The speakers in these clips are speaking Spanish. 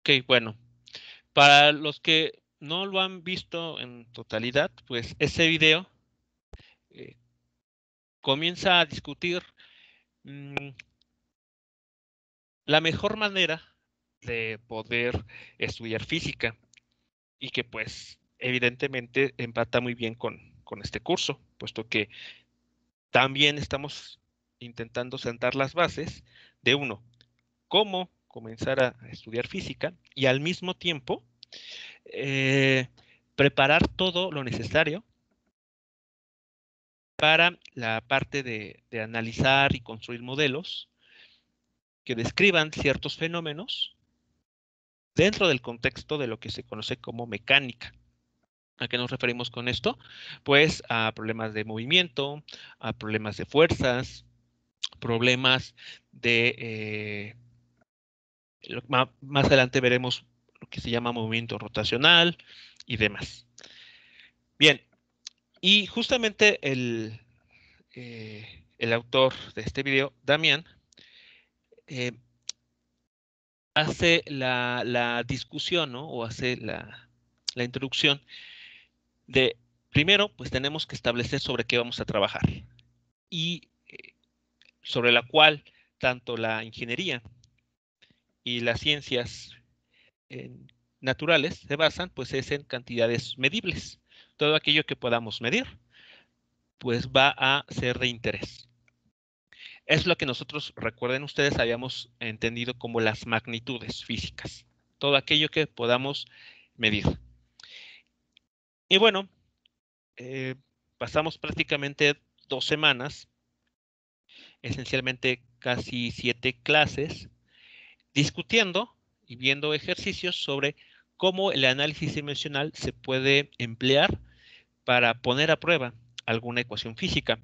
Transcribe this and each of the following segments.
Ok, bueno. Para los que no lo han visto en totalidad, pues ese video eh, comienza a discutir mm, la mejor manera de poder estudiar física y que pues evidentemente empata muy bien con este curso, puesto que también estamos intentando sentar las bases de uno, cómo comenzar a estudiar física y al mismo tiempo eh, preparar todo lo necesario para la parte de analizar y construir modelos que describan ciertos fenómenos dentro del contexto de lo que se conoce como mecánica. ¿A qué nos referimos con esto? Pues a problemas de movimiento, a problemas de fuerzas, problemas de... más adelante veremos lo que se llama movimiento rotacional y demás. Bien, y justamente el autor de este video, Damián, eh, hace la discusión, ¿no? O hace la introducción de, primero, pues tenemos que establecer sobre qué vamos a trabajar y sobre la cual tanto la ingeniería y las ciencias eh, naturales se basan, pues es en cantidades medibles. Todo aquello que podamos medir, pues va a ser de interés. Es lo que nosotros, recuerden ustedes, habíamos entendido como las magnitudes físicas. Todo aquello que podamos medir. Y bueno, eh, pasamos prácticamente 2 semanas, esencialmente casi 7 clases, discutiendo y viendo ejercicios sobre cómo el análisis dimensional se puede emplear para poner a prueba alguna ecuación física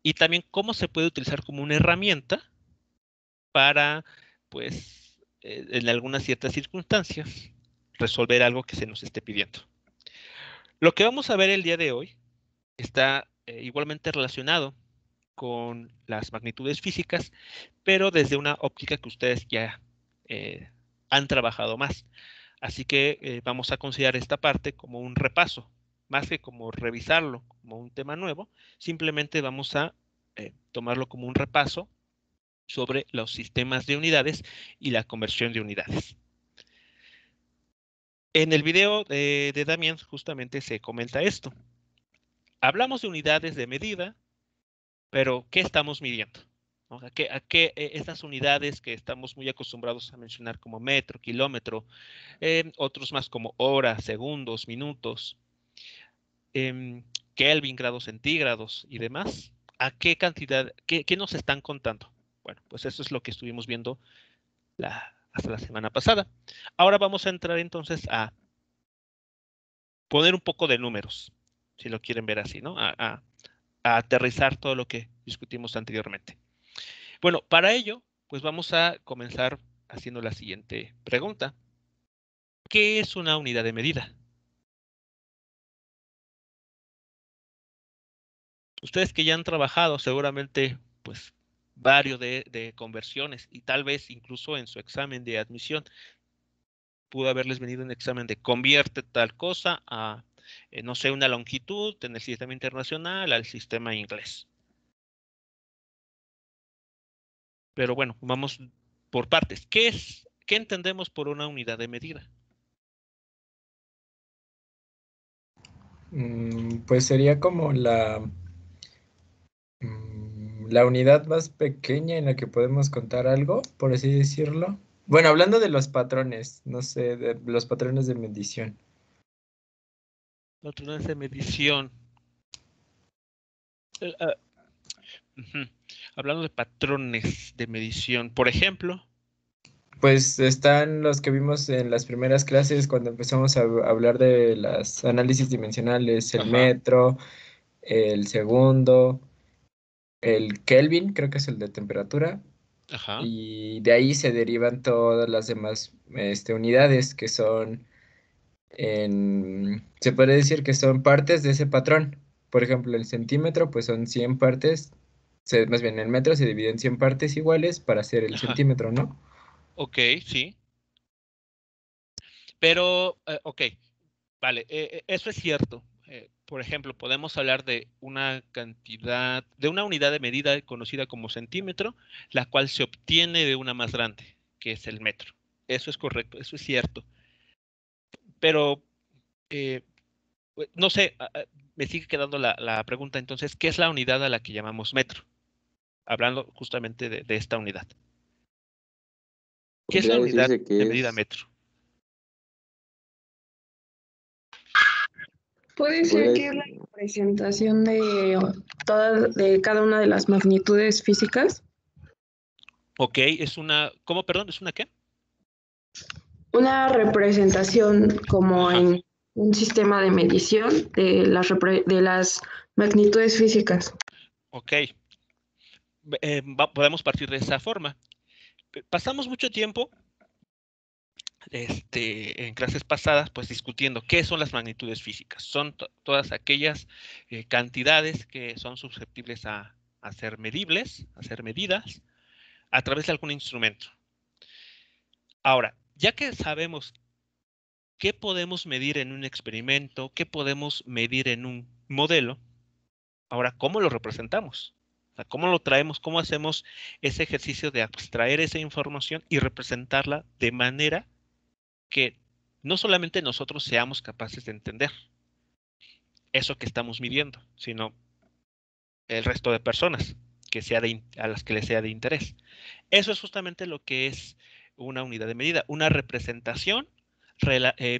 y también cómo se puede utilizar como una herramienta para, pues, en algunas ciertas circunstancias, resolver algo que se nos esté pidiendo. Lo que vamos a ver el día de hoy está igualmente relacionado con las magnitudes físicas, pero desde una óptica que ustedes ya eh, han trabajado más. Así que vamos a considerar esta parte como un repaso, más que como revisarlo como un tema nuevo, simplemente vamos a tomarlo como un repaso sobre los sistemas de unidades y la conversión de unidades. En el video de Damián justamente se comenta esto. Hablamos de unidades de medida, pero ¿qué estamos midiendo? ¿No? ¿A qué esas unidades que estamos muy acostumbrados a mencionar como metro, kilómetro, otros más como horas, segundos, minutos, Kelvin, grados centígrados y demás? ¿A qué cantidad, qué nos están contando? Bueno, pues eso es lo que estuvimos viendo hasta la semana pasada. Ahora vamos a entrar entonces a poner un poco de números, si lo quieren ver así, ¿no? A aterrizar todo lo que discutimos anteriormente. Bueno, para ello, pues vamos a comenzar haciendo la siguiente pregunta. ¿Qué es una unidad de medida? Ustedes que ya han trabajado seguramente, pues, varios de conversiones y tal vez incluso en su examen de admisión pudo haberles venido un examen de convierte tal cosa a, no sé, una longitud en el sistema internacional al sistema inglés. Pero bueno, vamos por partes. ¿Qué entendemos por una unidad de medida? Pues sería como la unidad más pequeña en la que podemos contar algo, por así decirlo. Bueno, hablando de los patrones, no sé, de los patrones de medición. Patrones de medición. Eh, ah, ujú. Hablando de patrones de medición, por ejemplo. Pues están los que vimos en las primeras clases cuando empezamos a hablar de los análisis dimensionales, el Ajá, metro, el segundo, el Kelvin, creo que es el de temperatura, ajá, y de ahí se derivan todas las demás unidades que son se puede decir que son partes de ese patrón. Por ejemplo, el centímetro, pues son 100 partes, más bien el metro se divide en 100 partes iguales para hacer el ajá. centímetro, ¿no? Ok, sí. Pero, ok, vale, eso es cierto. Por ejemplo, podemos hablar de una cantidad, de una unidad de medida conocida como centímetro, la cual se obtiene de una más grande, que es el metro. Eso es correcto, eso es cierto. Pero, eh, no sé, me sigue quedando la pregunta entonces, ¿qué es la unidad a la que llamamos metro? Hablando justamente de esta unidad. ¿Qué es la Podría unidad decirse de que medida es, metro? Puede se podría ser que es decir, la representación de cada una de las magnitudes físicas. Ok, es una, ¿cómo, perdón? ¿Es una qué? Una representación como Ajá, en un sistema de medición de las magnitudes físicas. ok. Podemos partir de esa forma. Pasamos mucho tiempo en clases pasadas, pues discutiendo qué son las magnitudes físicas. Son todas aquellas cantidades que son susceptibles a ser medibles, a ser medidas a través de algún instrumento. Ahora, ya que sabemos qué podemos medir en un experimento, qué podemos medir en un modelo, ahora, ¿cómo lo representamos? O sea, ¿cómo lo traemos? ¿Cómo hacemos ese ejercicio de abstraer esa información y representarla de manera que no solamente nosotros seamos capaces de entender eso que estamos midiendo, sino el resto de personas a las que les sea de interés? Eso es justamente lo que es una unidad de medida, una representación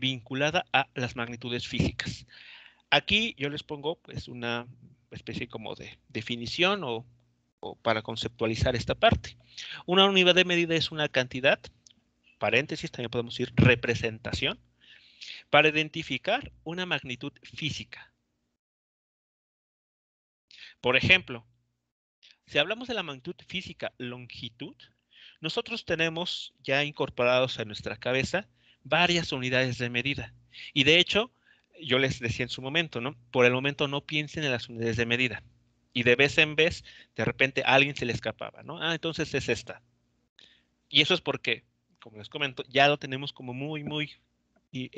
vinculada a las magnitudes físicas. Aquí yo les pongo pues una especie como de definición o para conceptualizar esta parte. Una unidad de medida es una cantidad, paréntesis, también podemos decir representación, para identificar una magnitud física. Por ejemplo, si hablamos de la magnitud física longitud, nosotros tenemos ya incorporados a nuestra cabeza varias unidades de medida. Y de hecho, yo les decía en su momento, ¿no? Por el momento no piensen en las unidades de medida. Y de vez en vez, de repente a alguien se le escapaba, ¿no? Ah, entonces es esta. Y eso es porque, como les comento, ya lo tenemos como muy y,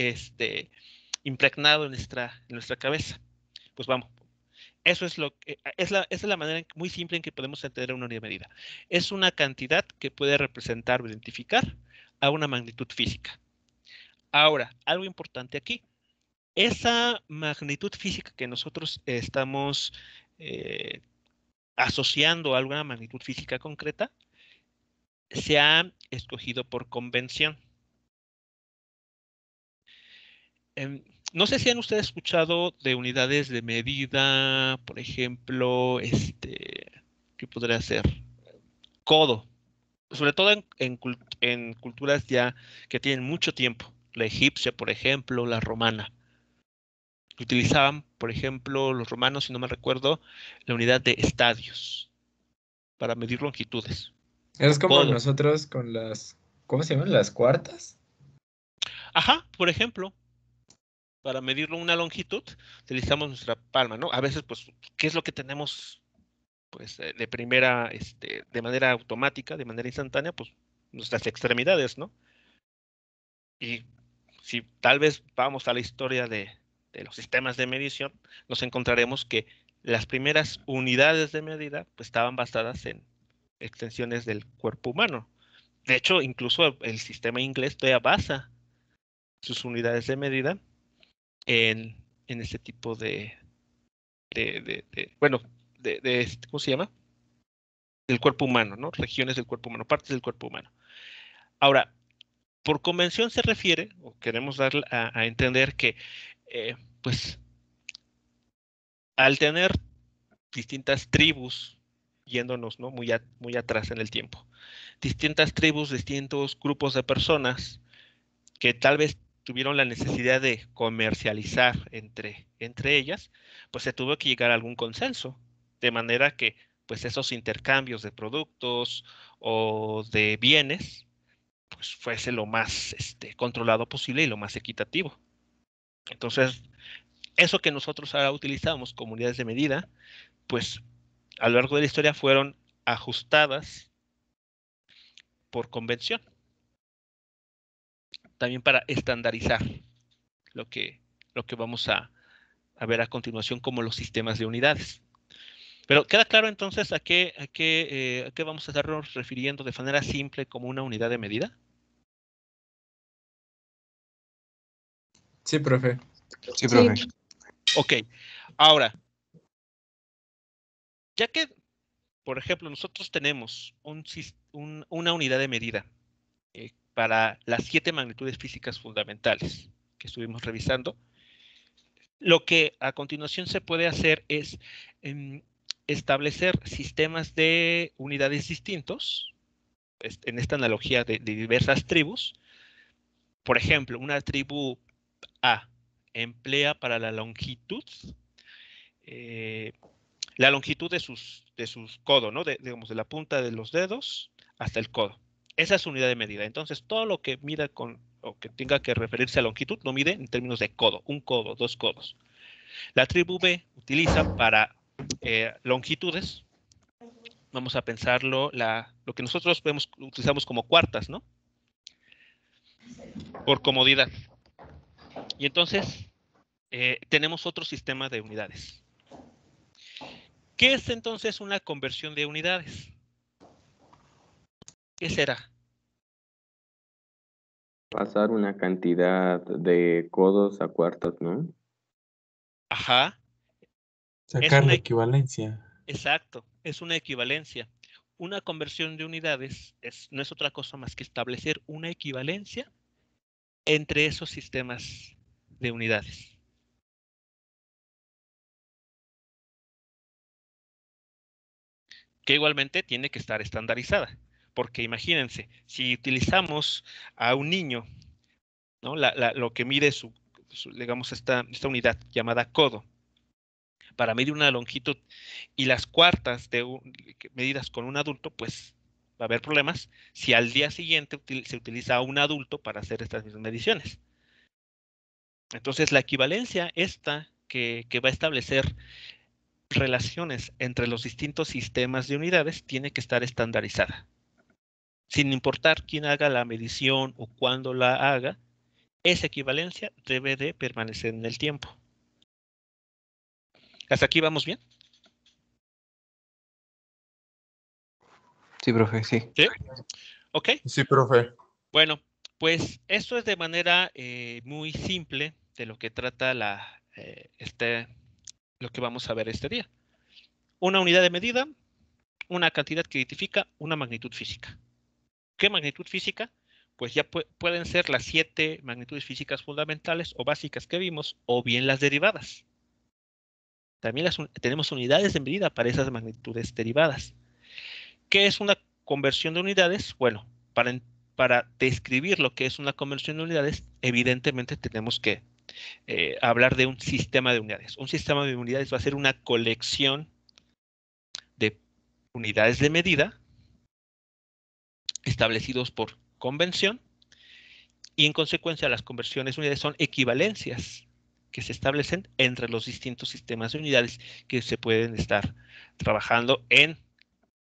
impregnado en nuestra cabeza. Pues vamos, eso es esa es la manera muy simple en que podemos entender una unidad de medida. Es una cantidad que puede representar o identificar a una magnitud física. Ahora, algo importante aquí. Esa magnitud física que nosotros estamos eh, asociando a alguna magnitud física concreta, se ha escogido por convención. Em, no sé si han ustedes escuchado de unidades de medida, por ejemplo, ¿qué podría ser? Codo, sobre todo en culturas ya que tienen mucho tiempo, la egipcia, por ejemplo, la romana. Utilizaban, por ejemplo, los romanos, si no me recuerdo, la unidad de estadios para medir longitudes, Es o como codo. nosotros con las, ¿cómo se llaman? Las cuartas. Ajá, por ejemplo, para medirlo una longitud, utilizamos nuestra palma, ¿no? A veces, pues, ¿qué es lo que tenemos, pues, de primera, de manera automática, de manera instantánea? Pues, nuestras extremidades, ¿no? Y si tal vez vamos a la historia de los sistemas de medición, nos encontraremos que las primeras unidades de medida pues, estaban basadas en extensiones del cuerpo humano. De hecho, incluso el sistema inglés todavía basa sus unidades de medida en ese tipo bueno, ¿cómo se llama? Del cuerpo humano, ¿no? Regiones del cuerpo humano, partes del cuerpo humano. Ahora, por convención se refiere, o queremos dar a entender que, pues, al tener distintas tribus, yéndonos, ¿no? Muy atrás en el tiempo, distintas tribus, distintos grupos de personas que tal vez tuvieron la necesidad de comercializar entre ellas, pues se tuvo que llegar a algún consenso, de manera que pues esos intercambios de productos o de bienes pues fuese lo más controlado posible y lo más equitativo. Entonces, eso que nosotros ahora utilizamos como unidades de medida, pues a lo largo de la historia fueron ajustadas por convención. también para estandarizar lo que vamos a ver a continuación como los sistemas de unidades. Pero queda claro entonces a qué vamos a estarnos refiriendo de manera simple como una unidad de medida. Sí, profe. Sí, profe. Sí. Ok, ahora, ya que, por ejemplo, nosotros tenemos una unidad de medida para las 7 magnitudes físicas fundamentales que estuvimos revisando, lo que a continuación se puede hacer es establecer sistemas de unidades distintos, en esta analogía de diversas tribus. Por ejemplo, una tribu A emplea para la longitud de sus codos, ¿no? Digamos, de la punta de los dedos hasta el codo. Esa es su unidad de medida. Entonces, todo lo que mida o que tenga que referirse a longitud, lo mide en términos de codo, un codo, 2 codos. La tribu B utiliza para longitudes, vamos a pensarlo, lo que nosotros utilizamos como cuartas, ¿no? Por comodidad. Y entonces, tenemos otro sistema de unidades. ¿Qué es entonces una conversión de unidades? ¿Qué será? Pasar una cantidad de codos a cuartos, ¿no? Ajá. Sacar la equivalencia. Exacto, es una equivalencia. Una conversión de unidades no es otra cosa más que establecer una equivalencia entre esos sistemas de unidades. Que igualmente tiene que estar estandarizada. Porque imagínense, si utilizamos a un niño, ¿no? Lo que mide digamos, esta unidad llamada codo, para medir una longitud y las cuartas medidas con un adulto, pues va a haber problemas si al día siguiente se utiliza a un adulto para hacer estas mismas mediciones. Entonces, la equivalencia esta que va a establecer relaciones entre los distintos sistemas de unidades tiene que estar estandarizada. Sin importar quién haga la medición o cuándo la haga, esa equivalencia debe de permanecer en el tiempo. ¿Hasta aquí vamos bien? Sí, profe, sí. ¿Sí? ¿Ok? Sí, profe. Bueno, pues esto es de manera muy simple de lo que trata lo que vamos a ver este día. Una unidad de medida, una cantidad que identifica una magnitud física. ¿Qué magnitud física? Pues ya pueden ser las 7 magnitudes físicas fundamentales o básicas que vimos, o bien las derivadas. También tenemos unidades de medida para esas magnitudes derivadas. ¿Qué es una conversión de unidades? Bueno, para describir lo que es una conversión de unidades, evidentemente tenemos que hablar de un sistema de unidades. Un sistema de unidades va a ser una colección de unidades de medida establecidos por convención y en consecuencia las conversiones de unidades son equivalencias que se establecen entre los distintos sistemas de unidades que se pueden estar trabajando en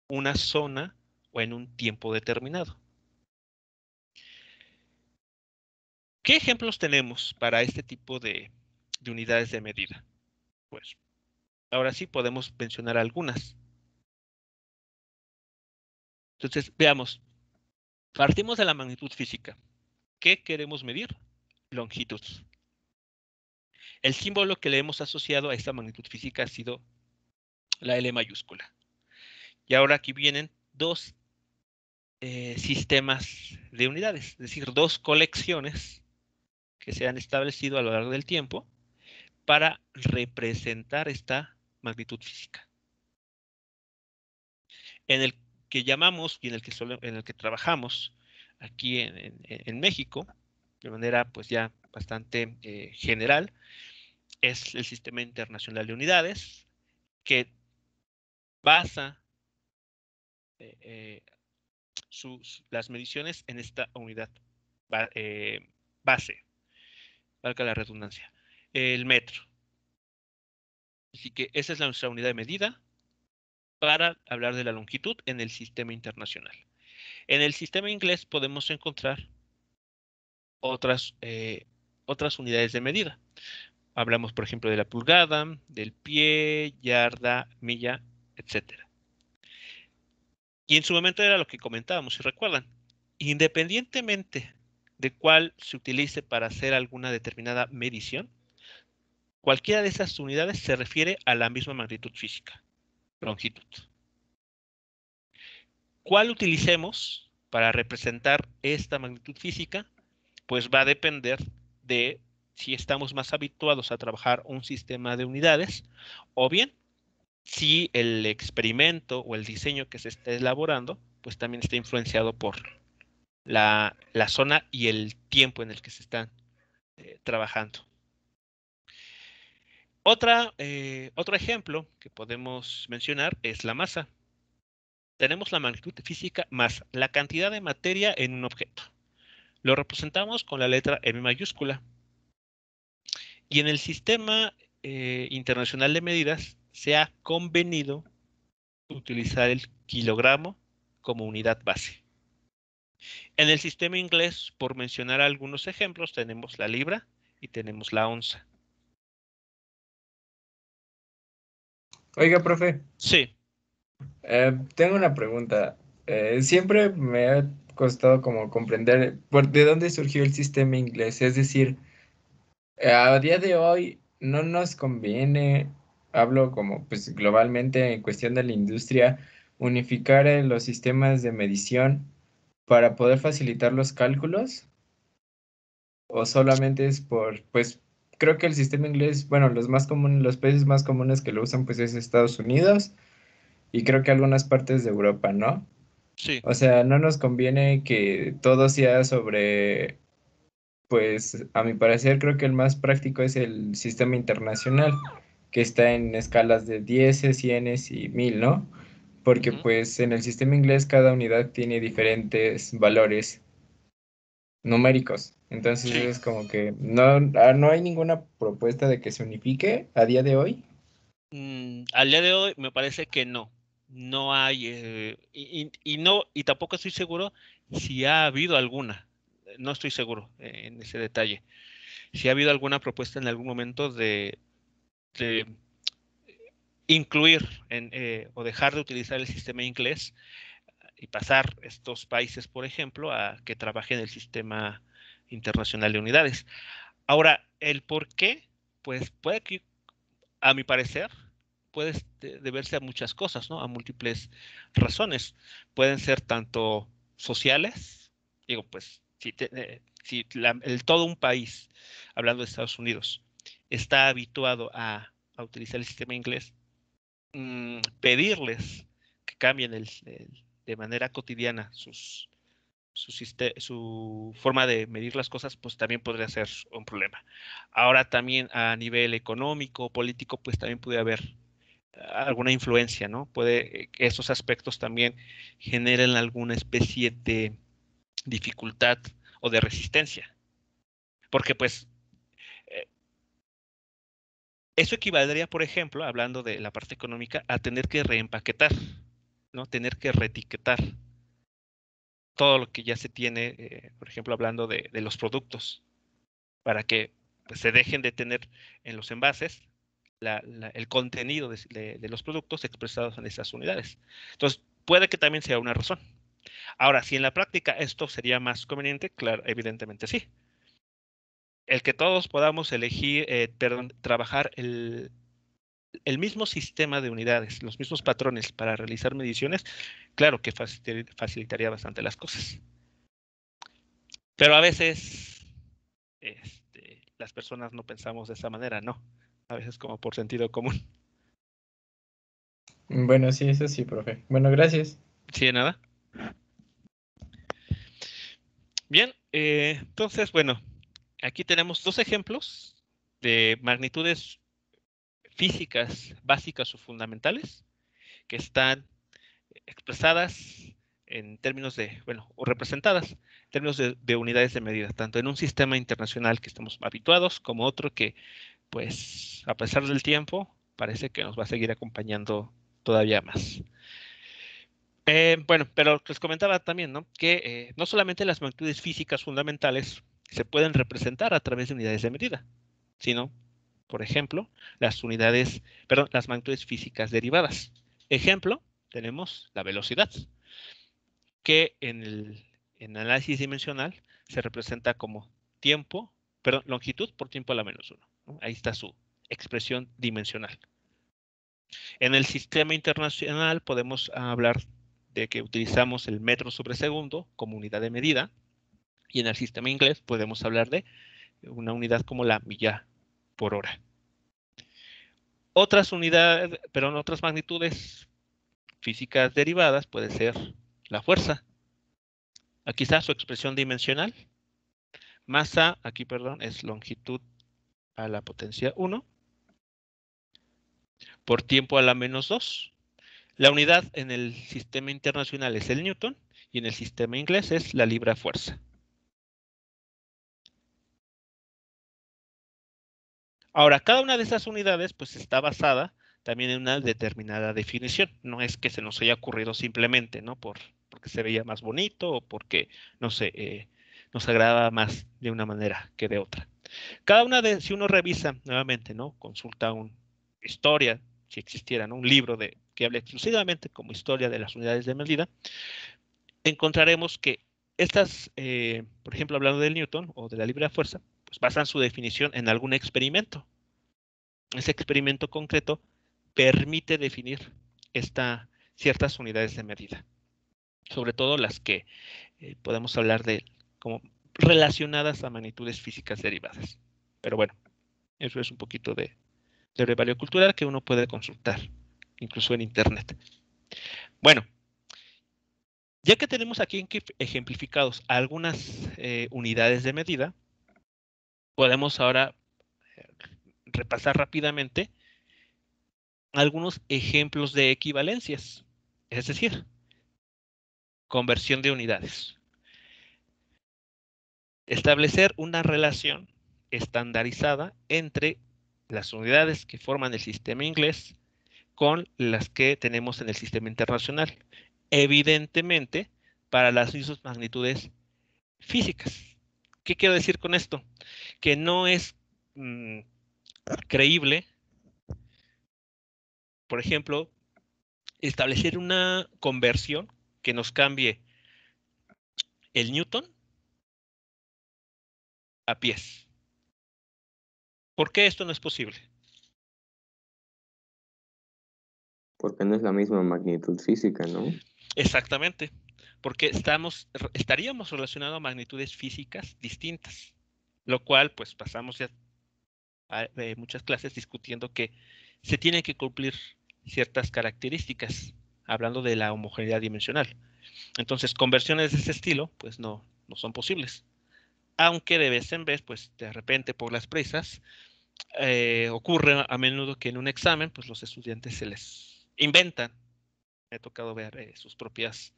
una zona o en un tiempo determinado. ¿Qué ejemplos tenemos para este tipo de unidades de medida? Pues ahora sí podemos mencionar algunas. Entonces, veamos. Partimos de la magnitud física. ¿Qué queremos medir? Longitud. El símbolo que le hemos asociado a esta magnitud física ha sido la L mayúscula. Y ahora aquí vienen dos sistemas de unidades, es decir, dos colecciones que se han establecido a lo largo del tiempo para representar esta magnitud física. En el que llamamos y en el que trabajamos aquí en México, de manera pues ya bastante general, es el Sistema Internacional de Unidades, que basa las mediciones en esta unidad base, valga la redundancia, el metro. Así que esa es nuestra unidad de medida para hablar de la longitud en el sistema internacional. En el sistema inglés podemos encontrar otras unidades de medida. Hablamos, por ejemplo, de la pulgada, del pie, yarda, milla, etcétera. Y en su momento era lo que comentábamos, si recuerdan. Independientemente de cuál se utilice para hacer alguna determinada medición, cualquiera de esas unidades se refiere a la misma magnitud física, longitud. ¿Cuál utilicemos para representar esta magnitud física? Pues va a depender de si estamos más habituados a trabajar un sistema de unidades o bien si el experimento o el diseño que se está elaborando pues también está influenciado por la zona y el tiempo en el que se están trabajando. Otro ejemplo que podemos mencionar es la masa. Tenemos la magnitud física más la cantidad de materia en un objeto. Lo representamos con la letra M mayúscula. Y en el sistema internacional de medidas se ha convenido utilizar el kilogramo como unidad base. En el sistema inglés, por mencionar algunos ejemplos, tenemos la libra y tenemos la onza. Oiga, profe. Sí. Tengo una pregunta. Siempre me ha costado como comprender de dónde surgió el sistema inglés. Es decir, a día de hoy no nos conviene, hablo como pues globalmente en cuestión de la industria, unificar los sistemas de medición para poder facilitar los cálculos, o solamente es pues creo que el sistema inglés, bueno, los más comunes, los países más comunes que lo usan pues es Estados Unidos y creo que algunas partes de Europa, ¿no? Sí. O sea, no nos conviene que todo sea sobre, pues a mi parecer creo que el más práctico es el sistema internacional, que está en escalas de 10, 100 y 1000, ¿no? Porque pues en el sistema inglés cada unidad tiene diferentes valores numéricos. Entonces Sí. es como que no hay ninguna propuesta de que se unifique a día de hoy. Al día de hoy me parece que no. No hay, y tampoco estoy seguro si ha habido alguna. No estoy seguro en ese detalle. Si ha habido alguna propuesta en algún momento de incluir o dejar de utilizar el sistema inglés y pasar estos países, por ejemplo, a que trabajen el sistema internacional de unidades. Ahora, el por qué, pues puede que, a mi parecer, puede deberse a muchas cosas, ¿no? A múltiples razones. Pueden ser tanto sociales, digo, pues, si todo un país, hablando de Estados Unidos, está habituado a utilizar el sistema inglés, pedirles que cambien de manera cotidiana su forma de medir las cosas, pues también podría ser un problema. Ahora también a nivel económico, político, pues también puede haber alguna influencia, ¿no? Puede que esos aspectos también generen alguna especie de dificultad o de resistencia. Porque pues eso equivaldría, por ejemplo, hablando de la parte económica, a tener que reempaquetar, ¿no? Tener que reetiquetar todo lo que ya se tiene, por ejemplo, hablando de los productos, para que pues, se dejen de tener en los envases el contenido de los productos expresados en esas unidades. Entonces, puede que también sea una razón. Ahora, si en la práctica esto sería más conveniente, claro, evidentemente sí. El que todos podamos elegir, trabajar el mismo sistema de unidades, los mismos patrones para realizar mediciones, claro que facilitaría bastante las cosas. Pero a veces las personas no pensamos de esa manera, ¿no? A veces como por sentido común. Bueno, sí, eso sí, profe. Bueno, gracias. Sí, de nada. Bien, entonces, bueno, aquí tenemos dos ejemplos de magnitudes físicas básicas o fundamentales que están expresadas en términos de, bueno, o representadas en términos de unidades de medida, tanto en un sistema internacional que estamos habituados como otro que, pues, a pesar del tiempo, parece que nos va a seguir acompañando todavía más. Bueno, pero les comentaba también, ¿no? Que no solamente las magnitudes físicas fundamentales se pueden representar a través de unidades de medida, sino, por ejemplo, las magnitudes físicas derivadas. Ejemplo, tenemos la velocidad, que en análisis dimensional se representa como longitud por tiempo a la menos 1, ¿no? Ahí está su expresión dimensional. En el sistema internacional podemos hablar de que utilizamos el metro sobre segundo como unidad de medida, y en el sistema inglés podemos hablar de una unidad como la milla por hora. Otras magnitudes físicas derivadas puede ser la fuerza. Aquí está su expresión dimensional. Masa, aquí, perdón, es longitud a la potencia 1 por tiempo a la menos 2. La unidad en el sistema internacional es el newton y en el sistema inglés es la libra fuerza. Ahora, cada una de esas unidades pues está basada también en una determinada definición. No es que se nos haya ocurrido simplemente, ¿no? Porque se veía más bonito o porque, no sé, nos agrada más de una manera que de otra. Si uno revisa nuevamente, ¿no? Consulta una historia, si existiera, ¿no? Un libro que hable exclusivamente como historia de las unidades de medida, encontraremos que estas, por ejemplo, hablando del Newton o de la libra fuerza, pues basan su definición en algún experimento. Ese experimento concreto permite definir ciertas unidades de medida, sobre todo las que podemos hablar de como relacionadas a magnitudes físicas derivadas. Pero bueno, eso es un poquito de brevario cultural que uno puede consultar, incluso en internet. Bueno, ya que tenemos aquí ejemplificados algunas unidades de medida, podemos ahora repasar rápidamente algunos ejemplos de equivalencias, es decir, conversión de unidades. Establecer una relación estandarizada entre las unidades que forman el sistema inglés con las que tenemos en el sistema internacional. Evidentemente, para las mismas magnitudes físicas. ¿Qué quiero decir con esto? Que no es creíble, por ejemplo, establecer una conversión que nos cambie el newton a pies. ¿Por qué esto no es posible? Porque no es la misma magnitud física, ¿no? Exactamente, porque estaríamos relacionando magnitudes físicas distintas, lo cual pues pasamos ya muchas clases discutiendo que se tienen que cumplir ciertas características, hablando de la homogeneidad dimensional. Entonces, conversiones de ese estilo pues no son posibles. Aunque de vez en vez, pues de repente por las prisas, ocurre a menudo que en un examen, pues los estudiantes se les inventan. Me ha tocado ver sus propias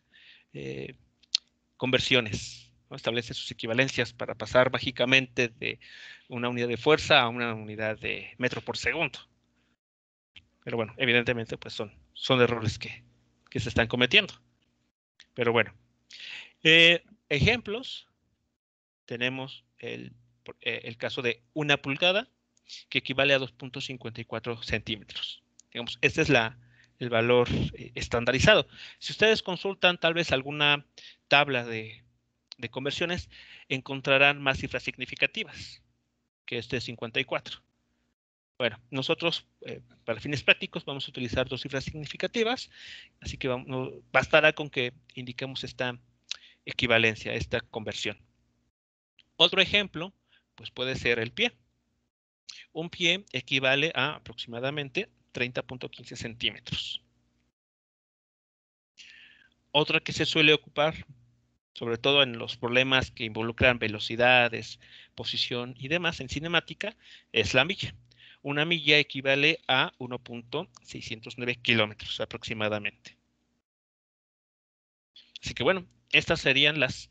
conversiones, ¿no? Establece sus equivalencias para pasar mágicamente de una unidad de fuerza a una unidad de metro por segundo. Pero bueno, evidentemente, pues son errores que se están cometiendo. Pero bueno, ejemplos. Tenemos el caso de 1 pulgada, que equivale a 2.54 centímetros. Digamos, este es el valor estandarizado. Si ustedes consultan tal vez alguna tabla de conversiones, encontrarán más cifras significativas que este 54. Bueno, nosotros para fines prácticos vamos a utilizar 2 cifras significativas, así que bastará con que indiquemos esta equivalencia, esta conversión. Otro ejemplo, pues puede ser el pie. Un pie equivale a aproximadamente 30.15 centímetros. Otra que se suele ocupar, sobre todo en los problemas que involucran velocidades, posición y demás en cinemática, es la milla. Una milla equivale a 1.609 kilómetros aproximadamente. Así que bueno, estas serían las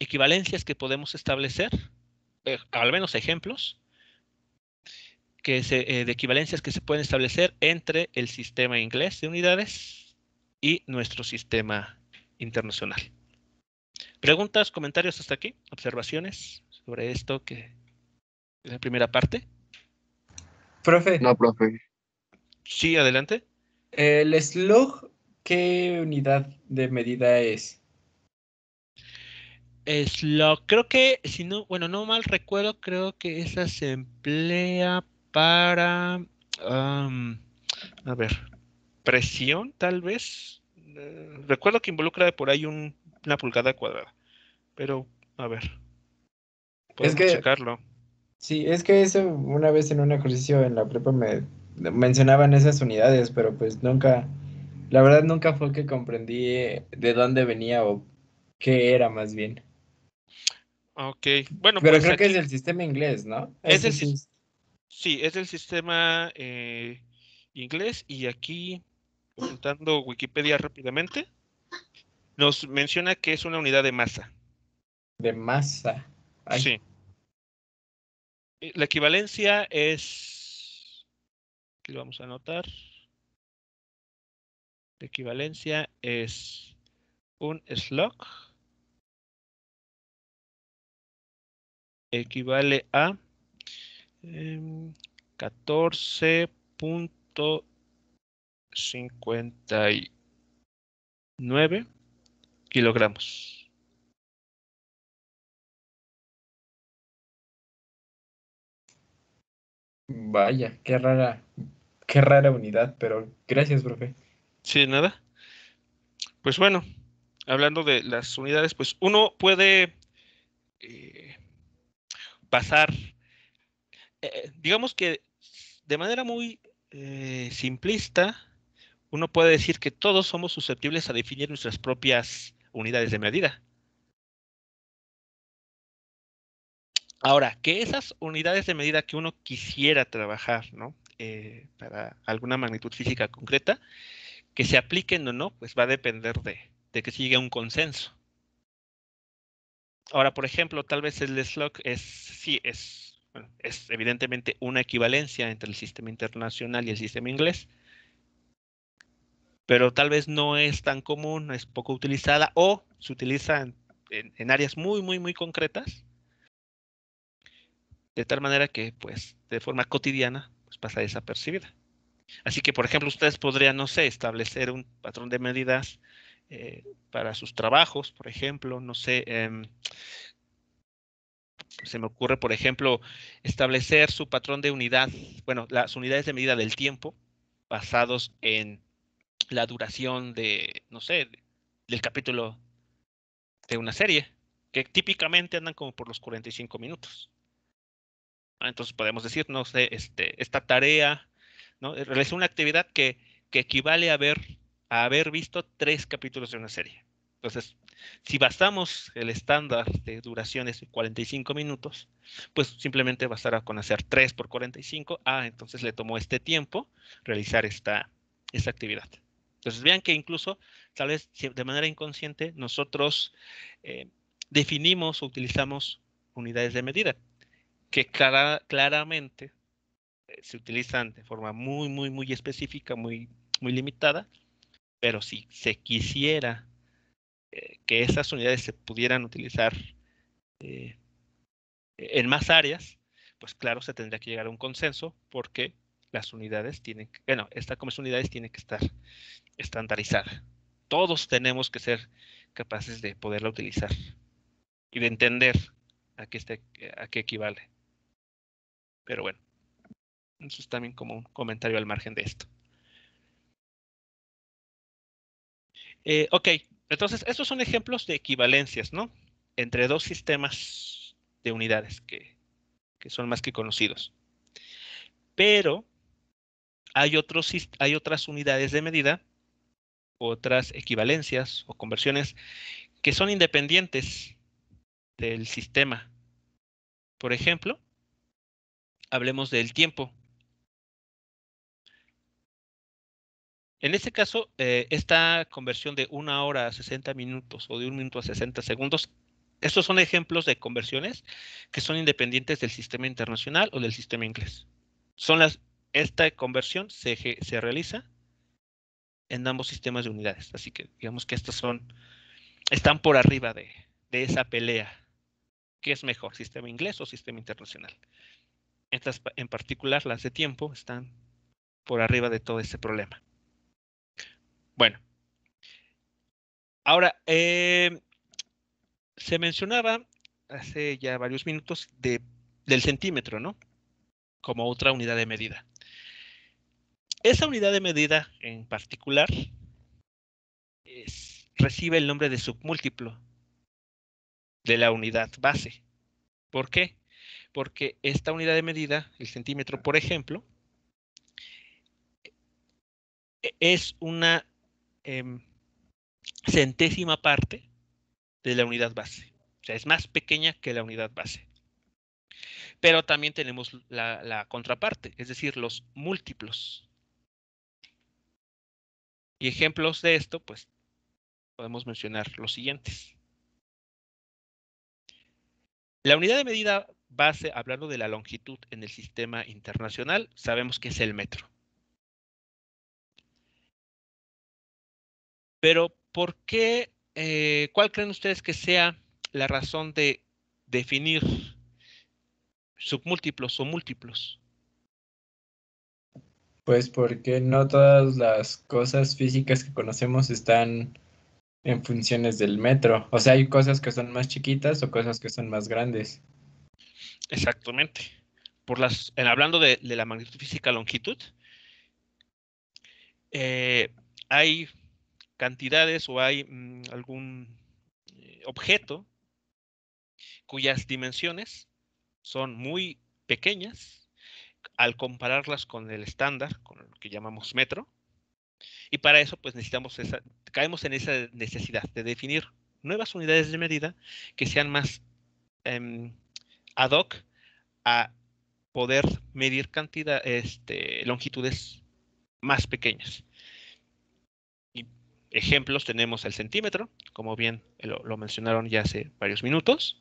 equivalencias que podemos establecer, al menos ejemplos, de equivalencias que se pueden establecer entre el sistema inglés de unidades y nuestro sistema internacional. ¿Preguntas, comentarios hasta aquí? ¿Observaciones? sobre esto, que es la primera parte. Profe, No, profe. Sí, adelante. ¿el slug qué unidad de medida es? Creo que, si no, bueno, no mal recuerdo, creo que esa se emplea para, a ver, presión, tal vez. Recuerdo que involucra por ahí una pulgada cuadrada, pero, a ver, Es podemos que, checarlo. sí, es que eso una vez en un ejercicio en la prepa me mencionaban esas unidades, pero pues nunca, la verdad nunca fue que comprendí de dónde venía o qué era más bien. Ok, bueno, Pero pues creo que es aquí del sistema inglés, ¿no? es Ese el, sí. sí, es del sistema inglés, y aquí, consultando Wikipedia rápidamente, nos menciona que es una unidad de masa. De masa. Ay, Sí. La equivalencia es, aquí lo vamos a anotar, la equivalencia es un slug equivale a 14.59 kilogramos. vaya, qué rara unidad, pero gracias, profe. Sí, nada. Pues bueno, hablando de las unidades, pues uno puede eh, pasar, digamos que de manera muy simplista, uno puede decir que todos somos susceptibles a definir nuestras propias unidades de medida. Ahora, que esas unidades de medida que uno quisiera trabajar, ¿no? Para alguna magnitud física concreta, que se apliquen o no, pues va a depender de que se llegue a un consenso. Ahora, por ejemplo, tal vez el slug sí, bueno, es evidentemente una equivalencia entre el sistema internacional y el sistema inglés, pero tal vez no es tan común, es poco utilizada, o se utiliza en áreas muy, muy, muy concretas, de tal manera que, pues, de forma cotidiana, pues pasa desapercibida. Así que, por ejemplo, ustedes podrían, no sé, establecer un patrón de medidas para sus trabajos, por ejemplo, no sé, se me ocurre, por ejemplo, establecer su patrón de unidad, bueno, las unidades de medida del tiempo basados en la duración de, no sé, del capítulo de una serie, que típicamente andan como por los 45 minutos. Entonces podemos decir, no sé, esta tarea, ¿no? Realizar una actividad que equivale a haber visto 3 capítulos de una serie. Entonces, si basamos el estándar de duraciones de 45 minutos, pues simplemente bastará con hacer 3 por 45. Entonces le tomó este tiempo realizar esta actividad. Entonces vean que incluso, tal vez de manera inconsciente, nosotros eh, definimos o utilizamos unidades de medida que claramente se utilizan de forma muy, muy, muy específica, muy, muy limitada, pero si se quisiera que esas unidades se pudieran utilizar eh, en más áreas, pues claro, se tendría que llegar a un consenso, porque las unidades tienen que, bueno, esta como unidades tiene que estar estandarizada. Todos tenemos que ser capaces de poderla utilizar y de entender a qué equivale. Pero bueno, eso es también como un comentario al margen de esto. Ok, entonces estos son ejemplos de equivalencias, ¿no? Entre dos sistemas de unidades que son más que conocidos. Pero hay otras unidades de medida, otras equivalencias o conversiones que son independientes del sistema. Por ejemplo, hablemos del tiempo. En este caso, esta conversión de 1 hora a 60 minutos o de 1 minuto a 60 segundos, estos son ejemplos de conversiones que son independientes del sistema internacional o del sistema inglés. Esta conversión se realiza en ambos sistemas de unidades. Así que digamos que estas están por arriba de esa pelea ¿Qué es mejor, sistema inglés o sistema internacional? Estas en particular, las de tiempo, están por arriba de todo ese problema. Bueno, ahora, se mencionaba hace ya varios minutos del centímetro, ¿no? Como otra unidad de medida. Esa unidad de medida en particular recibe el nombre de submúltiplo de la unidad base. ¿Por qué? Porque esta unidad de medida, el centímetro, por ejemplo, es una centésima parte de la unidad base. O sea, es más pequeña que la unidad base. Pero también tenemos la contraparte, es decir, los múltiplos. Y ejemplos de esto, pues, podemos mencionar los siguientes. La unidad de medida base, hablando de la longitud en el sistema internacional, sabemos que es el metro. Pero, ¿por qué? ¿Cuál creen ustedes que sea la razón de definir submúltiplos o múltiplos? Pues porque no todas las cosas físicas que conocemos están en funciones del metro. O sea, hay cosas que son más chiquitas o cosas que son más grandes. Exactamente. Hablando de la magnitud física longitud, hay cantidades o hay algún objeto cuyas dimensiones son muy pequeñas al compararlas con el estándar, con lo que llamamos metro, y para eso pues caemos en esa necesidad de definir nuevas unidades de medida que sean más ad hoc a poder medir longitudes más pequeñas. Y ejemplos tenemos el centímetro, como bien lo mencionaron ya hace varios minutos,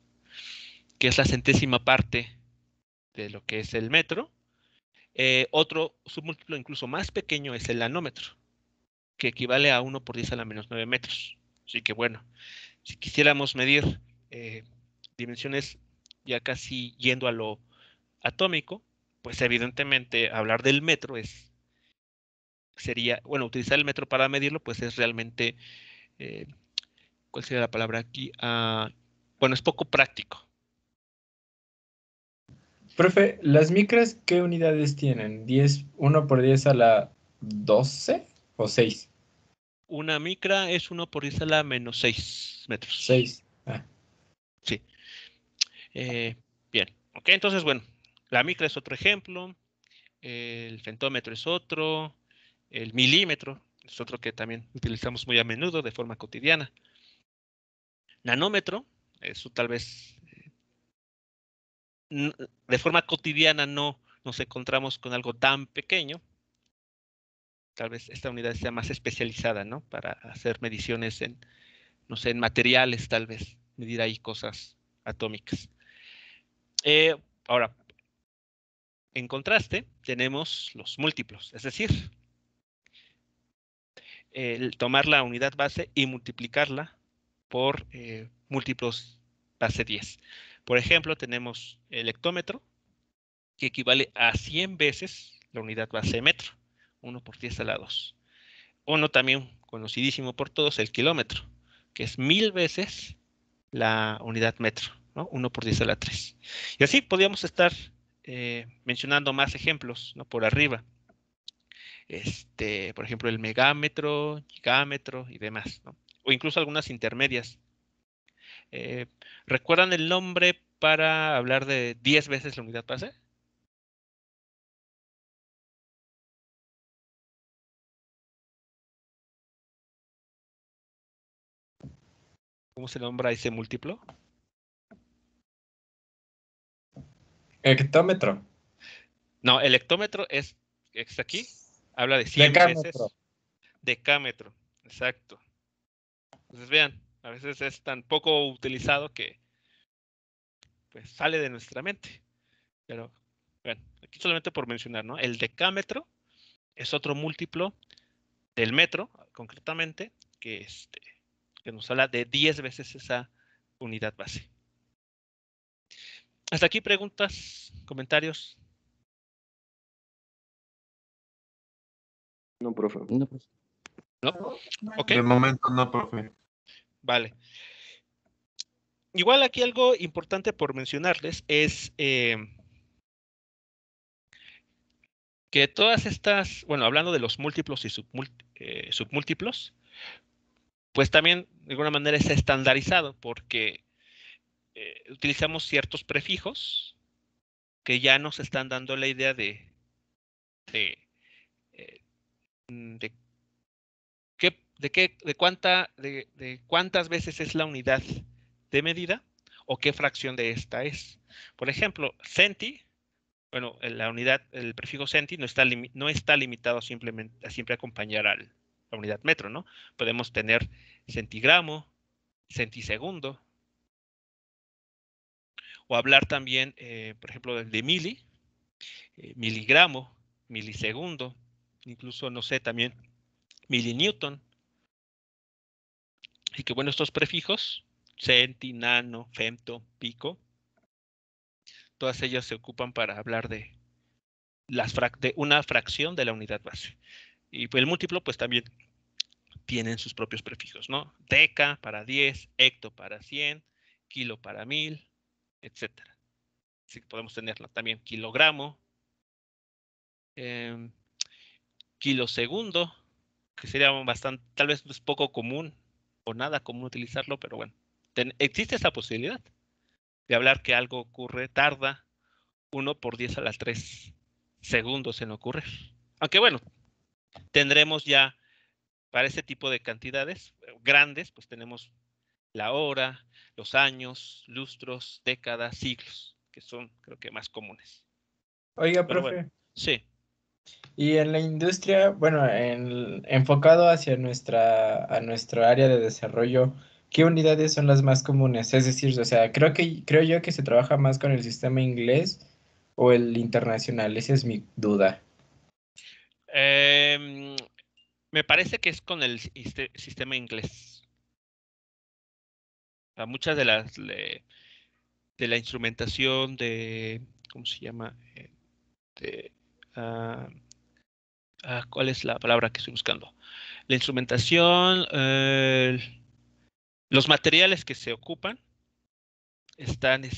que es la centésima parte de lo que es el metro. Otro submúltiplo incluso más pequeño es el nanómetro, que equivale a 1 por 10 a la menos 9 metros. Así que bueno, si quisiéramos medir dimensiones ya casi yendo a lo atómico, pues evidentemente hablar del metro sería, bueno, utilizar el metro para medirlo, pues es realmente, ¿cuál sería la palabra aquí? Bueno, es poco práctico. Profe, ¿las micras qué unidades tienen? ¿1 por 10 a la 12 o 6? Una micra es 1 por 10 a la menos 6 metros. 6. Sí. Bien. Ok, entonces, bueno, la micra es otro ejemplo. El femtómetro es otro. El milímetro es otro que también utilizamos muy a menudo de forma cotidiana. Nanómetro, eso tal vez de forma cotidiana no nos encontramos con algo tan pequeño. Tal vez esta unidad sea más especializada, ¿no? Para hacer mediciones no sé, en materiales, tal vez, medir ahí cosas atómicas. Ahora, en contraste, tenemos los múltiplos, es decir, tomar la unidad base y multiplicarla por múltiplos base 10. Por ejemplo, tenemos el hectómetro, que equivale a 100 veces la unidad base metro, 1 por 10 a la 2. Uno también conocidísimo por todos, el kilómetro, que es 1000 veces la unidad metro, ¿no? 1 por 10 a la 3. Y así podríamos estar mencionando más ejemplos, ¿no? Por arriba. Por ejemplo, el megámetro, gigámetro y demás, ¿no? O incluso algunas intermedias. ¿Recuerdan el nombre para hablar de 10 veces la unidad base? ¿Cómo se nombra ese múltiplo? Hectómetro. No, el hectómetro es aquí, habla de 100 Decámetro. veces. Decámetro, exacto. Entonces vean, a veces es tan poco utilizado que pues sale de nuestra mente. Pero bueno, aquí solamente por mencionar, ¿no? El decámetro es otro múltiplo del metro, concretamente, que nos habla de 10 veces esa unidad base. Hasta aquí preguntas, comentarios. No, profe. ¿No? Ok. De momento no, profe. Vale. Igual aquí algo importante por mencionarles es que todas estas, bueno, hablando de los múltiplos y submúltiplos, pues también de alguna manera es estandarizado porque utilizamos ciertos prefijos que ya nos están dando la idea de cuántas veces es la unidad de medida o qué fracción de esta es. Por ejemplo, centi, bueno, la unidad, el prefijo centi no está limitado simplemente a siempre acompañar a la unidad metro, ¿no? Podemos tener centigramo, centisegundo, o hablar también, por ejemplo, de mili, miligramo, milisegundo, incluso, no sé, también milinewton. Así que bueno, estos prefijos, centi, nano, femto, pico, todas ellas se ocupan para hablar de una fracción de la unidad base. Y pues el múltiplo, pues también tienen sus propios prefijos, ¿no? Deca para 10, hecto para 100, kilo para 1000, etcétera. Así que podemos tenerla también kilogramo, kilosegundo, que sería bastante, tal vez es poco común o nada común utilizarlo, pero bueno, existe esa posibilidad de hablar que algo ocurre, tarda 1 por 10 a la 3 segundos en ocurrir. Aunque bueno, tendremos ya para ese tipo de cantidades grandes, pues tenemos la hora, los años, lustros, décadas, siglos, que son creo que más comunes. Oiga, Pero bueno, profe. sí. Y en la industria, bueno, enfocado hacia a nuestro área de desarrollo, ¿qué unidades son las más comunes? Es decir, o sea, creo yo que se trabaja más con el sistema inglés o el internacional. Esa es mi duda. Me parece que es con el sistema inglés. Muchas de la instrumentación ¿cómo se llama? De, ah, ¿Cuál es la palabra que estoy buscando? La instrumentación, los materiales que se ocupan están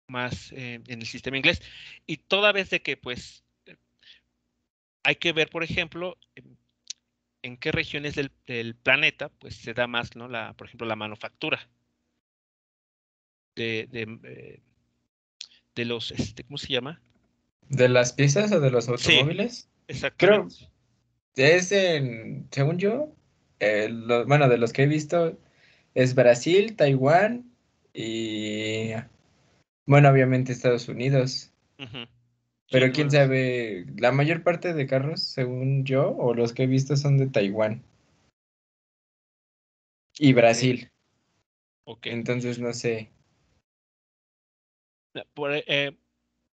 más en el sistema inglés. Y toda vez de que, pues, hay que ver, por ejemplo, en qué regiones del planeta, pues, se da más, ¿no? Por ejemplo, la manufactura de los, ¿cómo se llama? ¿De las piezas o de los Sí, automóviles? Creo, exactamente. según yo, bueno, de los que he visto, es Brasil, Taiwán y, bueno, obviamente Estados Unidos. Ujú. Sí, Pero quién no, sabe, la mayor parte de carros, según yo, o los que he visto son de Taiwán y ok, Brasil. ok. Entonces no sé.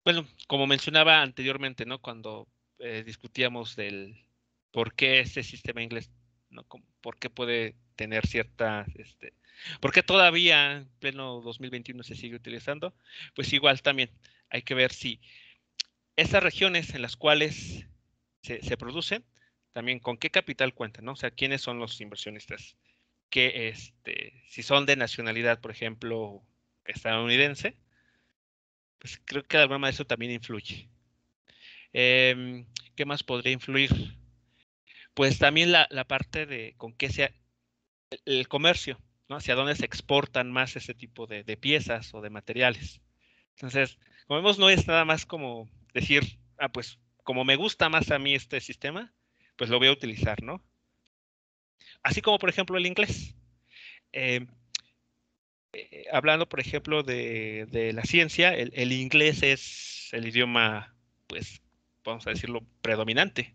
Bueno, como mencionaba anteriormente, ¿no? Cuando discutíamos del por qué ese sistema inglés, ¿no? ¿Por qué puede tener por qué todavía en pleno 2021 se sigue utilizando? Pues igual también hay que ver si esas regiones en las cuales se producen, también con qué capital cuentan, ¿no? O sea, quiénes son los inversionistas, que si son de nacionalidad, por ejemplo, estadounidense, pues creo que de alguna manera eso también influye. ¿Qué más podría influir? Pues también la parte de con qué sea el comercio, ¿no? Hacia dónde se exportan más ese tipo de piezas o de materiales. Entonces, como vemos, no es nada más como decir, pues como me gusta más a mí este sistema, pues lo voy a utilizar, ¿no? Así como, por ejemplo, el inglés. Eh, Hablando, por ejemplo, de la ciencia, el inglés es el idioma, pues, vamos a decirlo, predominante.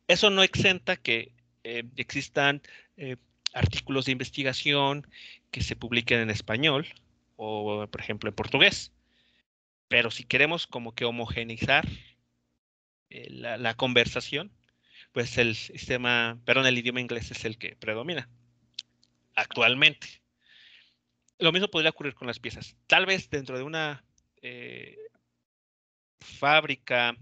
Eso no exenta que existan eh, artículos de investigación que se publiquen en español o, por ejemplo, en portugués. Pero si queremos como que homogeneizar la conversación, pues el idioma inglés es el que predomina actualmente. Lo mismo podría ocurrir con las piezas. Tal vez dentro de una fábrica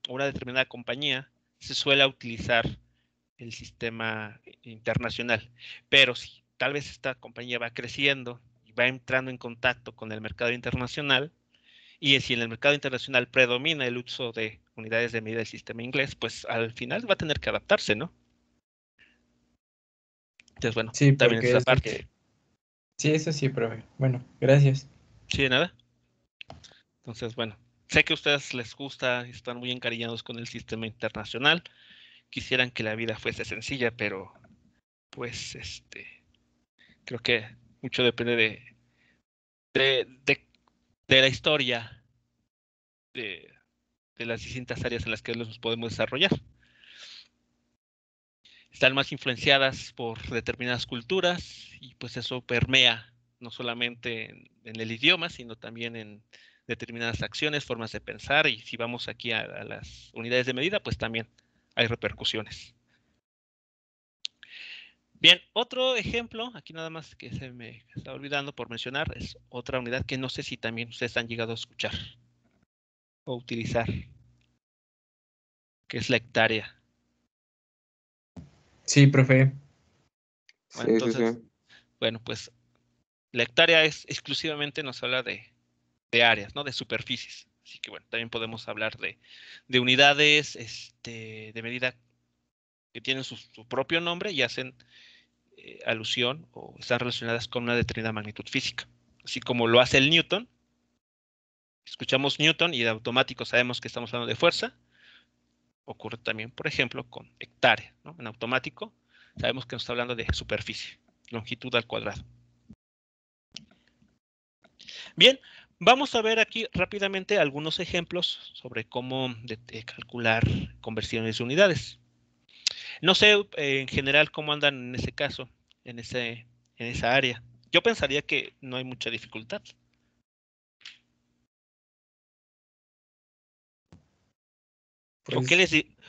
o una determinada compañía se suele utilizar el sistema internacional, pero si tal vez esta compañía va creciendo y va entrando en contacto con el mercado internacional, y si en el mercado internacional predomina el uso de unidades de medida del sistema inglés, pues al final va a tener que adaptarse, ¿no? Entonces, bueno, Sí, también es porque esa es de parte. que... Sí, eso sí, profe. Bueno, gracias. Sí, de nada. Entonces, bueno, sé que a ustedes les gusta y están muy encariñados con el sistema internacional. Quisieran que la vida fuese sencilla, pero pues creo que mucho depende de, de, de la historia de, de las distintas áreas en las que nos podemos desarrollar. Están más influenciadas por determinadas culturas y pues eso permea no solamente en el idioma, sino también en determinadas acciones, formas de pensar, y si vamos aquí a las unidades de medida, pues también hay repercusiones. Bien, otro ejemplo, aquí nada más que se me está olvidando por mencionar, es otra unidad que no sé si también ustedes han llegado a escuchar o utilizar, que es la hectárea. Sí, profe. Bueno, Sí, sí, sí. entonces, bueno, pues la hectárea es exclusivamente nos habla de áreas, ¿no? De superficies. Así que bueno, también podemos hablar de unidades de medida que tienen su propio nombre y hacen alusión o están relacionadas con una determinada magnitud física. Así como lo hace el Newton. Escuchamos Newton y de automático sabemos que estamos hablando de fuerza. Ocurre también, por ejemplo, con hectárea, ¿no? En automático sabemos que nos está hablando de superficie, longitud al cuadrado. Bien, vamos a ver aquí rápidamente algunos ejemplos sobre cómo calcular conversiones de unidades. No sé en general cómo andan en ese caso, en esa área. Yo pensaría que no hay mucha dificultad. Pues,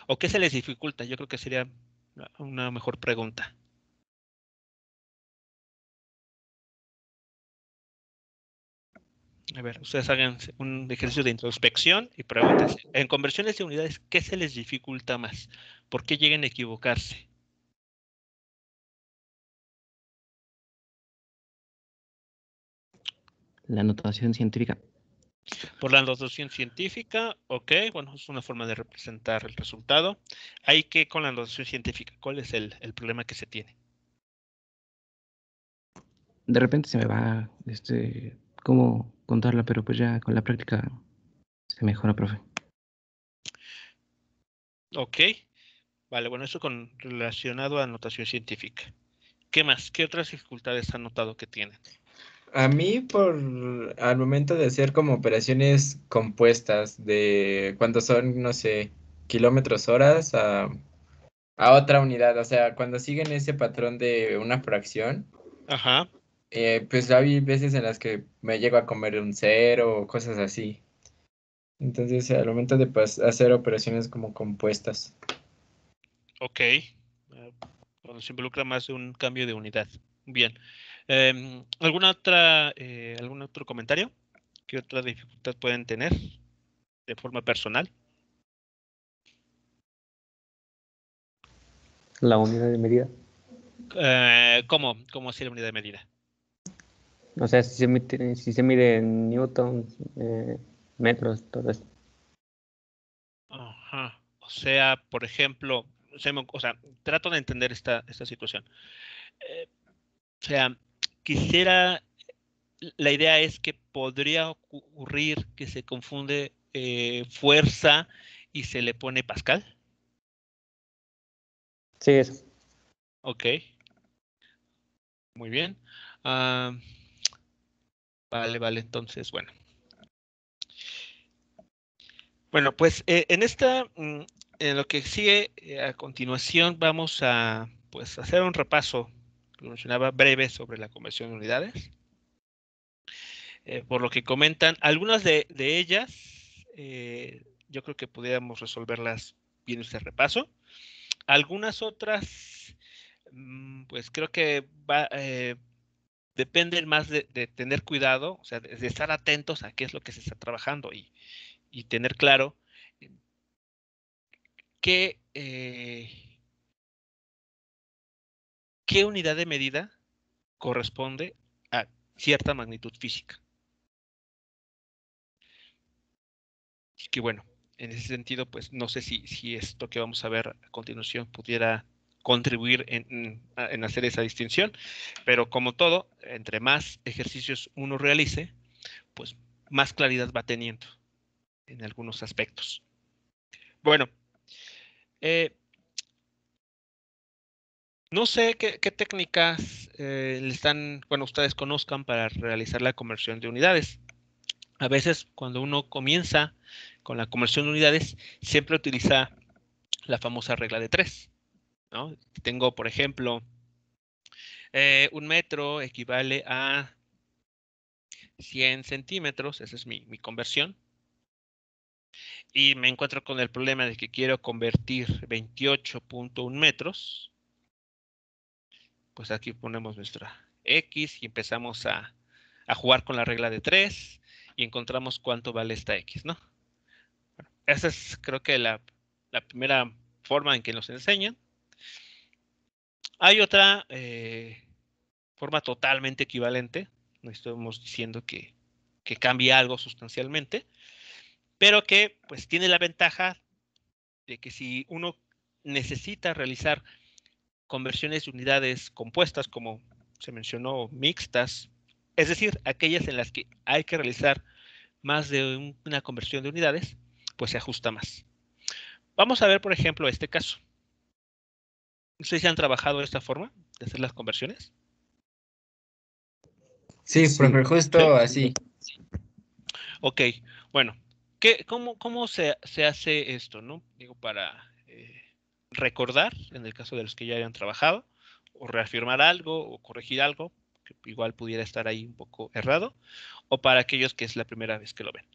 ¿O qué se les dificulta? Yo creo que sería una mejor pregunta. A ver, ustedes hagan un ejercicio de introspección y pregúntense, en conversiones de unidades, ¿qué se les dificulta más? ¿Por qué llegan a equivocarse? La notación científica. Por la notación científica, ok, bueno, es una forma de representar el resultado. Hay que con la notación científica, ¿cuál es el problema que se tiene? De repente se me va cómo contarla, pero pues ya con la práctica se mejora, profe. Ok, vale, bueno, eso relacionado a notación científica. ¿Qué más? ¿Qué otras dificultades han notado que tienen? a mí al momento de hacer como operaciones compuestas de cuando son, no sé, kilómetros horas a otra unidad, o sea, cuando siguen ese patrón de una fracción, Ajá, pues hay veces en las que me llego a comer un cero o cosas así. Entonces, al momento de hacer operaciones como compuestas. ok. Cuando se involucra más de un cambio de unidad. Bien. ¿Algún otro comentario? ¿Qué otra dificultad pueden tener de forma personal? La unidad de medida. ¿Cómo hacer la unidad de medida? O sea, si se mide en newtons, metros, todo eso. Ajá. O sea, por ejemplo, o sea, trato de entender esta situación. O sea, quisiera, la idea es que podría ocurrir que se confunde fuerza y se le pone Pascal. Sí, eso. Ok, muy bien. Ah, vale, entonces, bueno. Bueno, pues en lo que sigue a continuación, vamos a pues hacer un repaso, lo mencionaba, breve sobre la conversión de unidades. Por lo que comentan, algunas de ellas, yo creo que pudiéramos resolverlas bien este repaso. Algunas otras, pues creo que dependen más de tener cuidado, o sea, de estar atentos a qué es lo que se está trabajando y tener claro qué unidad de medida corresponde a cierta magnitud física. Así que bueno, en ese sentido, pues no sé si esto que vamos a ver a continuación pudiera contribuir en hacer esa distinción, pero como todo, entre más ejercicios uno realice, pues más claridad va teniendo en algunos aspectos. Bueno, no sé qué técnicas ustedes conozcan para realizar la conversión de unidades. A veces cuando uno comienza con la conversión de unidades, siempre utiliza la famosa regla de 3, ¿no? Tengo, por ejemplo, 1 metro equivale a 100 centímetros, esa es mi conversión. Y me encuentro con el problema de que quiero convertir 28.1 metros. Pues aquí ponemos nuestra X y empezamos a jugar con la regla de 3 y encontramos cuánto vale esta X, ¿no? Bueno, esa es creo que la primera forma en que nos enseñan. Hay otra forma totalmente equivalente, no estamos diciendo que cambie algo sustancialmente, pero que pues tiene la ventaja de que si uno necesita realizar conversiones de unidades compuestas, como se mencionó, mixtas, es decir, aquellas en las que hay que realizar más de una conversión de unidades, pues se ajusta más. Vamos a ver, por ejemplo, este caso. ¿Ustedes ya han trabajado de esta forma de hacer las conversiones? Sí, profe, justo así. Ok, bueno, cómo se hace esto, ¿no? Digo, para recordar, en el caso de los que ya hayan trabajado, o reafirmar algo, o corregir algo, que igual pudiera estar ahí un poco errado, o para aquellos que es la primera vez que lo ven.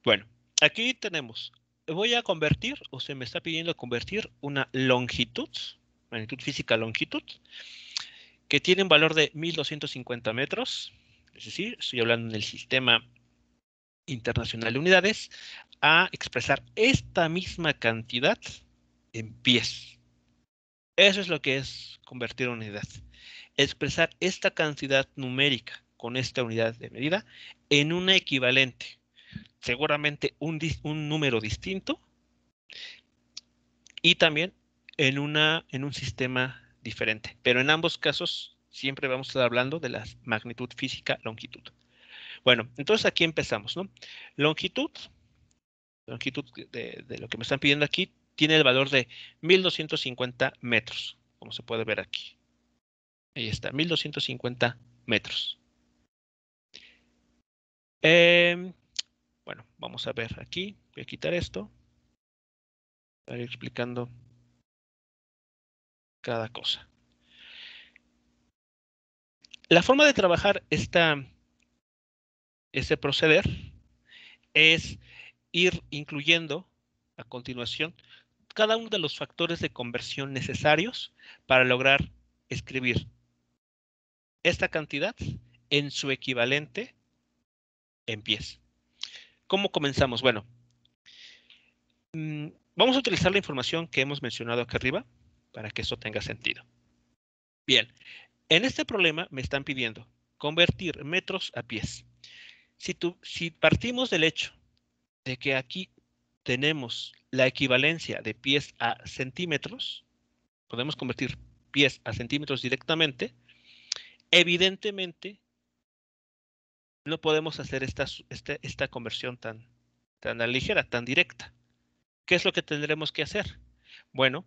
Bueno, aquí tenemos, voy a convertir, o se me está pidiendo convertir una longitud, magnitud física longitud, que tiene un valor de 1250 metros, es decir, estoy hablando en el sistema internacional de unidades, a expresar esta misma cantidad en pies. Eso es lo que es convertir una unidad. Expresar esta cantidad numérica con esta unidad de medida en una equivalente. Seguramente un número distinto y también en un sistema diferente. Pero en ambos casos siempre vamos a estar hablando de la magnitud física longitud. Bueno, entonces aquí empezamos, ¿no? Longitud de lo que me están pidiendo aquí tiene el valor de 1250 metros, como se puede ver aquí. Ahí está, 1250 metros. Bueno, vamos a ver aquí. Voy a quitar esto para ir explicando cada cosa. La forma de trabajar este proceder es ir incluyendo a continuación cada uno de los factores de conversión necesarios para lograr escribir esta cantidad en su equivalente en pies. ¿Cómo comenzamos? Bueno, vamos a utilizar la información que hemos mencionado acá arriba para que eso tenga sentido. Bien, en este problema me están pidiendo convertir metros a pies. Si partimos del hecho de que aquí tenemos la equivalencia de pies a centímetros, podemos convertir pies a centímetros directamente, evidentemente no podemos hacer esta conversión tan ligera, tan directa. ¿Qué es lo que tendremos que hacer? Bueno,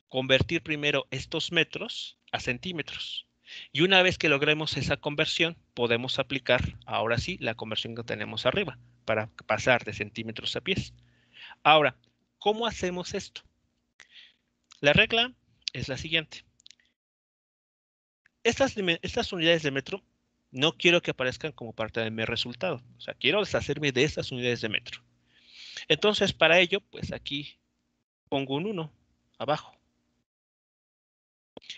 convertir primero estos metros a centímetros. Y una vez que logremos esa conversión, podemos aplicar, ahora sí, la conversión que tenemos arriba, para pasar de centímetros a pies. Ahora, ¿cómo hacemos esto? La regla es la siguiente. Estas unidades de metro no quiero que aparezcan como parte de mi resultado. O sea, quiero deshacerme de estas unidades de metro. Entonces, para ello, pues aquí pongo un 1 abajo.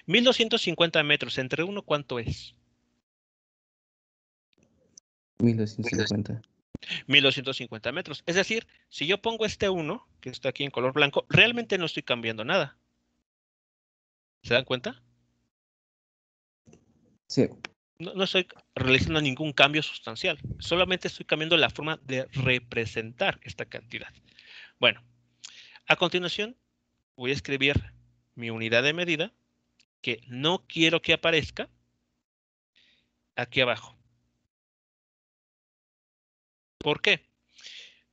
1250 metros entre 1, ¿cuánto es? 1250. 1250 metros. Es decir, si yo pongo este 1, que está aquí en color blanco, realmente no estoy cambiando nada. ¿Se dan cuenta? Sí. No estoy realizando ningún cambio sustancial. Solamente estoy cambiando la forma de representar esta cantidad. Bueno, a continuación voy a escribir mi unidad de medida que no quiero que aparezca aquí abajo. ¿Por qué?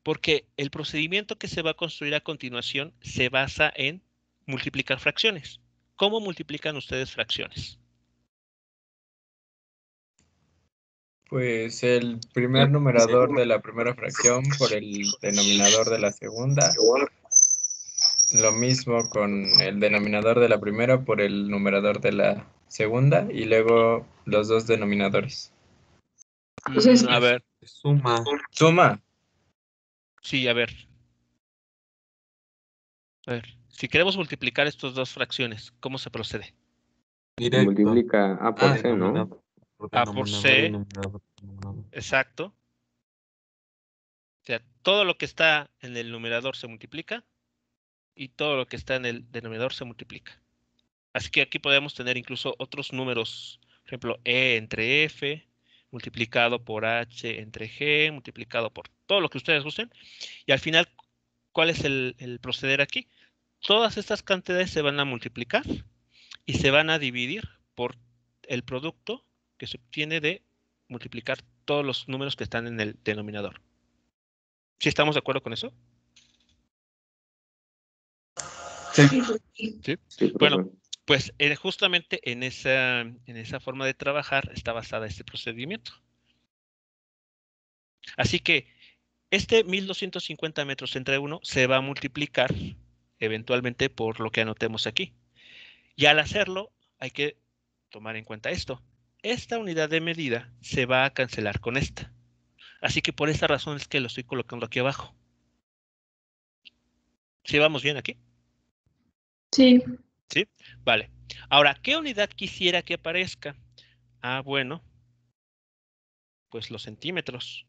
Porque el procedimiento que se va a construir a continuación se basa en multiplicar fracciones. ¿Cómo multiplican ustedes fracciones? Pues el primer numerador de la primera fracción por el denominador de la segunda. Lo mismo con el denominador de la primera por el numerador de la segunda y luego los dos denominadores. Entonces, A ver, Suma. Suma. sí, a ver. A ver, si queremos multiplicar estas dos fracciones, ¿cómo se procede? Directo. Multiplica A por C, ¿no? Denominador por A por denominador C. y numerador por numerador. Exacto. O sea, todo lo que está en el numerador se multiplica y todo lo que está en el denominador se multiplica. Así que aquí podemos tener incluso otros números, por ejemplo, E entre F, multiplicado por H entre G, multiplicado por todo lo que ustedes gusten. Y al final, ¿cuál es el proceder aquí? Todas estas cantidades se van a multiplicar y se van a dividir por el producto que se obtiene de multiplicar todos los números que están en el denominador. ¿Sí estamos de acuerdo con eso? Sí. Sí. Sí, Bueno, profe. pues justamente en esa forma de trabajar está basada este procedimiento. Así que este 1250 metros entre 1 se va a multiplicar eventualmente por lo que anotemos aquí. Y al hacerlo hay que tomar en cuenta esto. Esta unidad de medida se va a cancelar con esta. Así que por esta razón es que lo estoy colocando aquí abajo. ¿Sí vamos bien aquí? sí, ¿Sí? Vale. Ahora, ¿qué unidad quisiera que aparezca? Ah, bueno, pues los centímetros.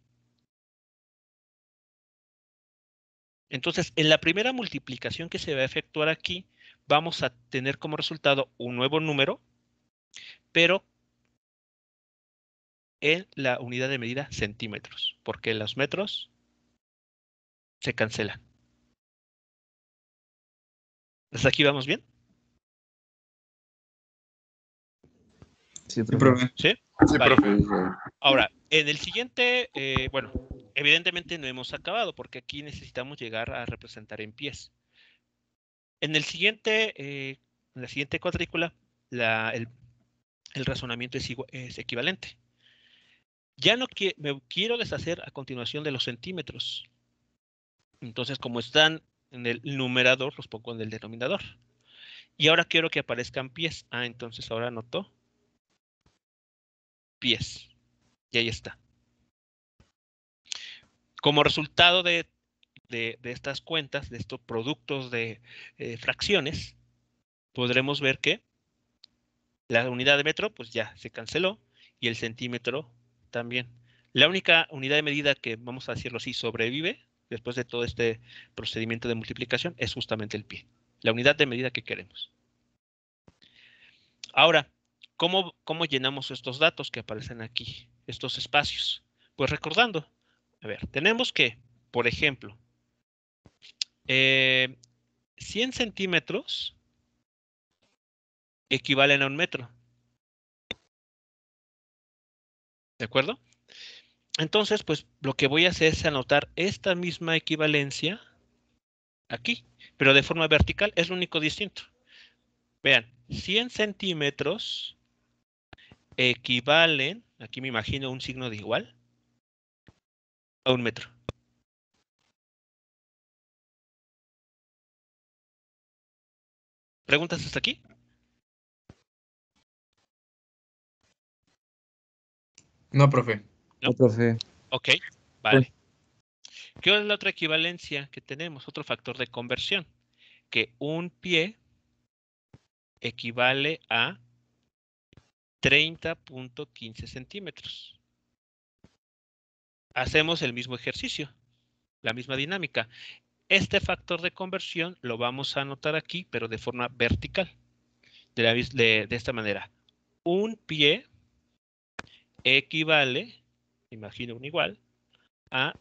Entonces, en la primera multiplicación que se va a efectuar aquí, vamos a tener como resultado un nuevo número, pero en la unidad de medida centímetros, porque los metros se cancelan. ¿Hasta aquí vamos bien? Sí, Sí, profe. profe. ¿Sí? Sí, Vale. profe. Sí, sí. Ahora, en el siguiente, bueno, evidentemente no hemos acabado porque aquí necesitamos llegar a representar en pies. En el siguiente, en la siguiente cuadrícula, el razonamiento es equivalente. Ya no me quiero deshacer a continuación de los centímetros. Entonces, como están en el numerador, los pongo en el denominador. Y ahora quiero que aparezcan pies. Ah, entonces ahora anoto pies. Y ahí está. Como resultado de estas cuentas, de estos productos de fracciones, podremos ver que la unidad de metro pues ya se canceló y el centímetro también. La única unidad de medida que, vamos a decirlo así, sobrevive después de todo este procedimiento de multiplicación es justamente el pie. La unidad de medida que queremos. Ahora, ¿cómo llenamos estos datos que aparecen aquí? Estos espacios. Pues recordando, a ver, tenemos que, por ejemplo, 100 centímetros equivalen a un metro. ¿De acuerdo? Entonces, pues lo que voy a hacer es anotar esta misma equivalencia aquí, pero de forma vertical, es lo único distinto. Vean, 100 centímetros equivalen, aquí me imagino un signo de igual, a un metro. ¿Preguntas hasta aquí? No, profe. ¿No? No, profe. Ok, vale. ¿Qué es la otra equivalencia que tenemos? Otro factor de conversión, que un pie equivale a 30.15 centímetros. hacemos el mismo ejercicio, la misma dinámica. Este factor de conversión lo vamos a anotar aquí, pero de forma vertical. De esta manera. Un pie equivale, imagino un igual, a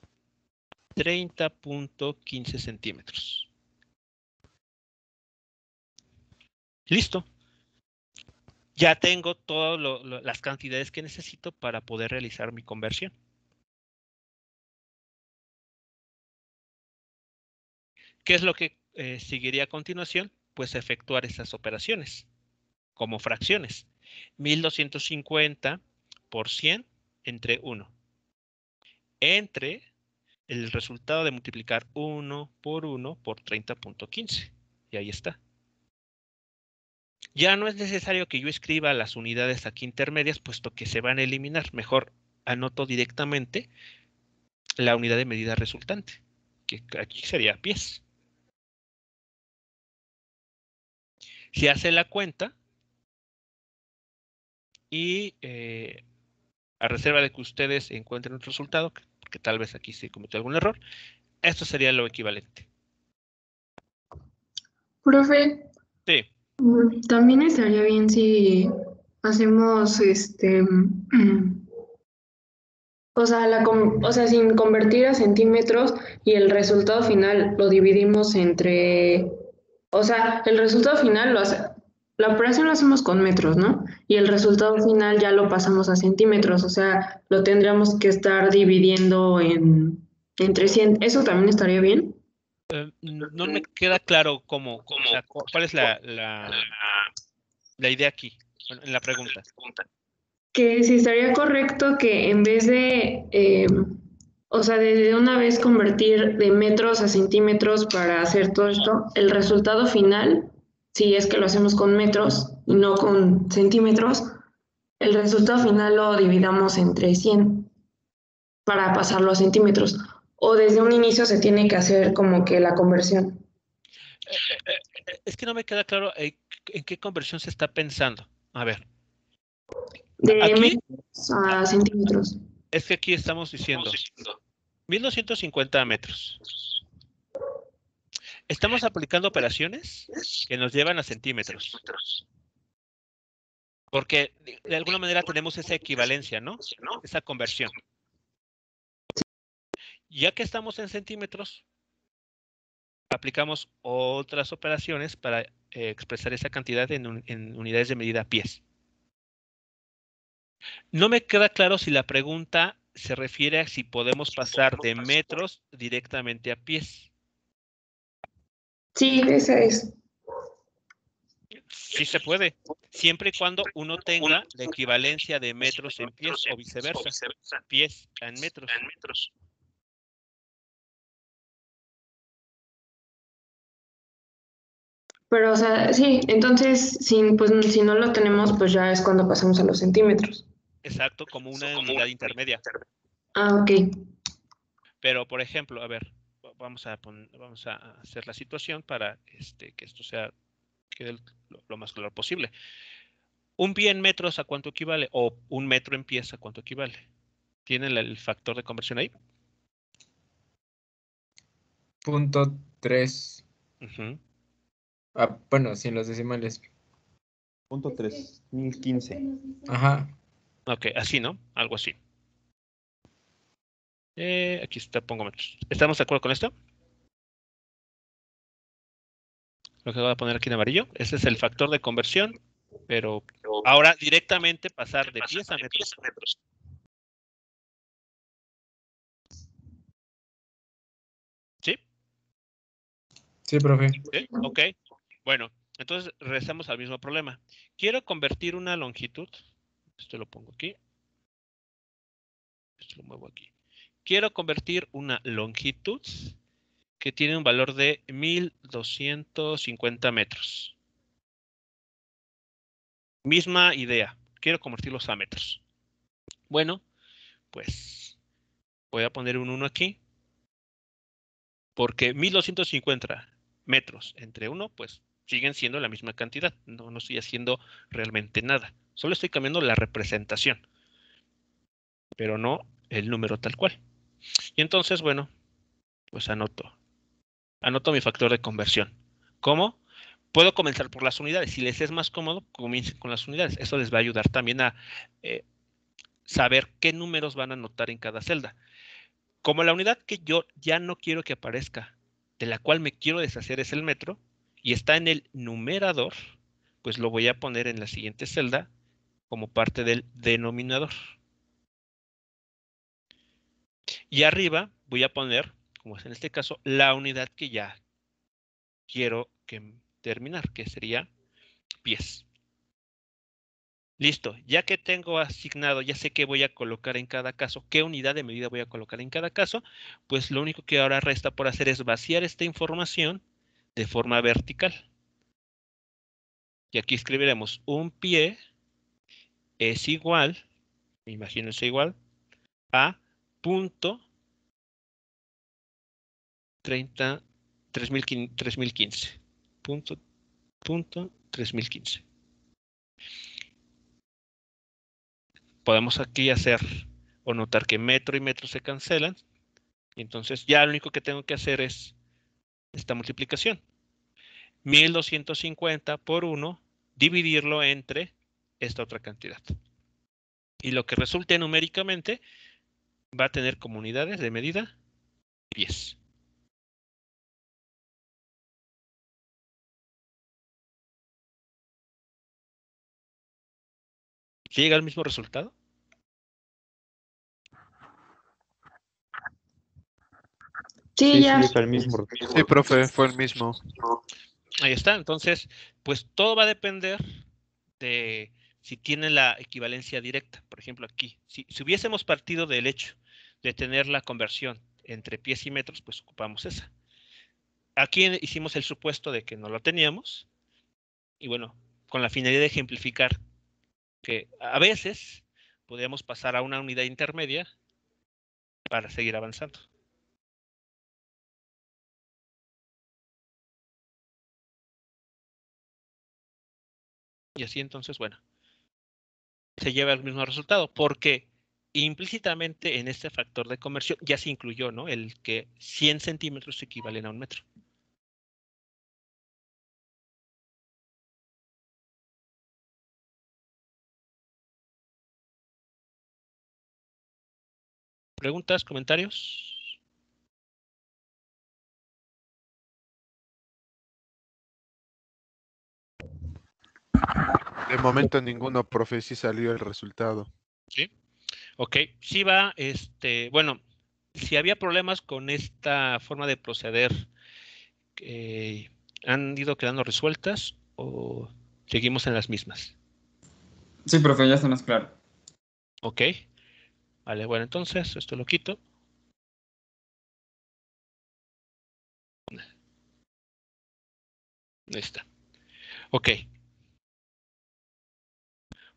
30.15 centímetros. Listo. Ya tengo todas las cantidades que necesito para poder realizar mi conversión. ¿Qué es lo que seguiría a continuación? Pues efectuar esas operaciones como fracciones. 1250 por 100 entre 1. Entre el resultado de multiplicar 1 por 30.15. Y ahí está. Ya no es necesario que yo escriba las unidades aquí intermedias, puesto que se van a eliminar. Mejor anoto directamente la unidad de medida resultante, que aquí sería pies. Se hace la cuenta y a reserva de que ustedes encuentren un resultado, porque tal vez aquí se cometió algún error, esto sería lo equivalente. Profe, Sí. también estaría bien si hacemos o sea, sin convertir a centímetros y el resultado final lo dividimos entre, o sea, el resultado final la operación lo hacemos con metros, ¿no? Y el resultado final ya lo pasamos a centímetros, o sea, lo tendríamos que estar dividiendo entre 100. ¿Eso también estaría bien? No me queda claro cómo, o sea, cuál es la idea aquí, bueno, en la pregunta. Que si estaría correcto que en vez de, o sea, de una vez convertir de metros a centímetros para hacer todo esto, el resultado final, si es que lo hacemos con metros y no con centímetros, el resultado final lo dividamos entre 100 para pasarlo a centímetros. O desde un inicio se tiene que hacer como que la conversión. Es que no me queda claro en qué conversión se está pensando. A ver. De Aquí metros a centímetros. es que aquí estamos diciendo 1250 metros. Estamos aplicando operaciones que nos llevan a centímetros. Porque de alguna manera tenemos esa equivalencia, ¿no? Esa conversión. Ya que estamos en centímetros, aplicamos otras operaciones para expresar esa cantidad en unidades de medida pies. No me queda claro si la pregunta se refiere a si podemos pasar de metros directamente a pies. Sí, esa es. Sí se puede, siempre y cuando uno tenga la equivalencia de metros en pies o viceversa, pies en metros. Pero, o sea, sí, entonces, pues, si no lo tenemos, pues ya es cuando pasamos a los centímetros. Exacto, como una unidad intermedia. Ah, ok. Pero, por ejemplo, a ver, vamos a hacer la situación para que esto quede lo más claro posible. ¿Un pie en metros a cuánto equivale? ¿O un metro en pies a cuánto equivale? ¿Tienen el factor de conversión ahí? 0.3. Bueno, sin los decimales. 0.3015. Ajá. Ok, así, ¿no? Algo así. Aquí está, pongo metros. ¿Estamos de acuerdo con esto? Lo que voy a poner aquí en amarillo. Ese es el factor de conversión, pero ahora directamente pasar de pies a metros. ¿Sí? Sí, profe. ¿Sí? Ok. Bueno, entonces regresamos al mismo problema. Quiero convertir una longitud. Esto lo pongo aquí. Esto lo muevo aquí. Quiero convertir una longitud que tiene un valor de 1250 metros. Misma idea. Quiero convertirlos a metros. Bueno, pues voy a poner un 1 aquí. Porque 1250 metros entre 1, pues siguen siendo la misma cantidad. No estoy haciendo realmente nada. Solo estoy cambiando la representación. Pero no el número tal cual. Y entonces, bueno, pues anoto mi factor de conversión. ¿Cómo? Puedo comenzar por las unidades. Si les es más cómodo, comiencen con las unidades. Eso les va a ayudar también a saber qué números van a anotar en cada celda. Como la unidad que yo ya no quiero que aparezca, de la cual me quiero deshacer es el metro, y está en el numerador, pues lo voy a poner en la siguiente celda como parte del denominador. Y arriba voy a poner, como es en este caso, la unidad que ya quiero terminar, que sería pies. Listo, ya que tengo asignado, ya sé qué voy a colocar en cada caso, qué unidad de medida voy a colocar en cada caso, pues lo único que ahora resta por hacer es vaciar esta información de forma vertical. Y aquí escribiremos un pie es igual, imagínense igual, a punto 3015. Punto 3015. Podemos aquí hacer o notar que metro y metro se cancelan. Y entonces ya lo único que tengo que hacer es esta multiplicación. 1250 por 1, dividirlo entre esta otra cantidad. Y lo que resulte numéricamente va a tener como unidades de medida pies. ¿Llega al mismo resultado? Sí, ya. llega al mismo. Sí, profe, fue el mismo. Ahí está. Entonces, pues todo va a depender de si tiene la equivalencia directa. Por ejemplo, aquí, si hubiésemos partido del hecho de tener la conversión entre pies y metros, pues ocupamos esa. Aquí hicimos el supuesto de que no lo teníamos. Y bueno, con la finalidad de ejemplificar que a veces podríamos pasar a una unidad intermedia para seguir avanzando. Y así entonces, bueno, se lleva el mismo resultado, porque implícitamente en este factor de conversión ya se incluyó, ¿no? El que 100 centímetros equivalen a un metro. ¿Preguntas, comentarios? De momento ninguno, profe, sí salió el resultado. Sí. Ok, sí va, bueno, si había problemas con esta forma de proceder, ¿han ido quedando resueltas o seguimos en las mismas? Sí, profe, ya está más claro. Ok, vale, bueno, entonces esto lo quito. Ahí está. Ok.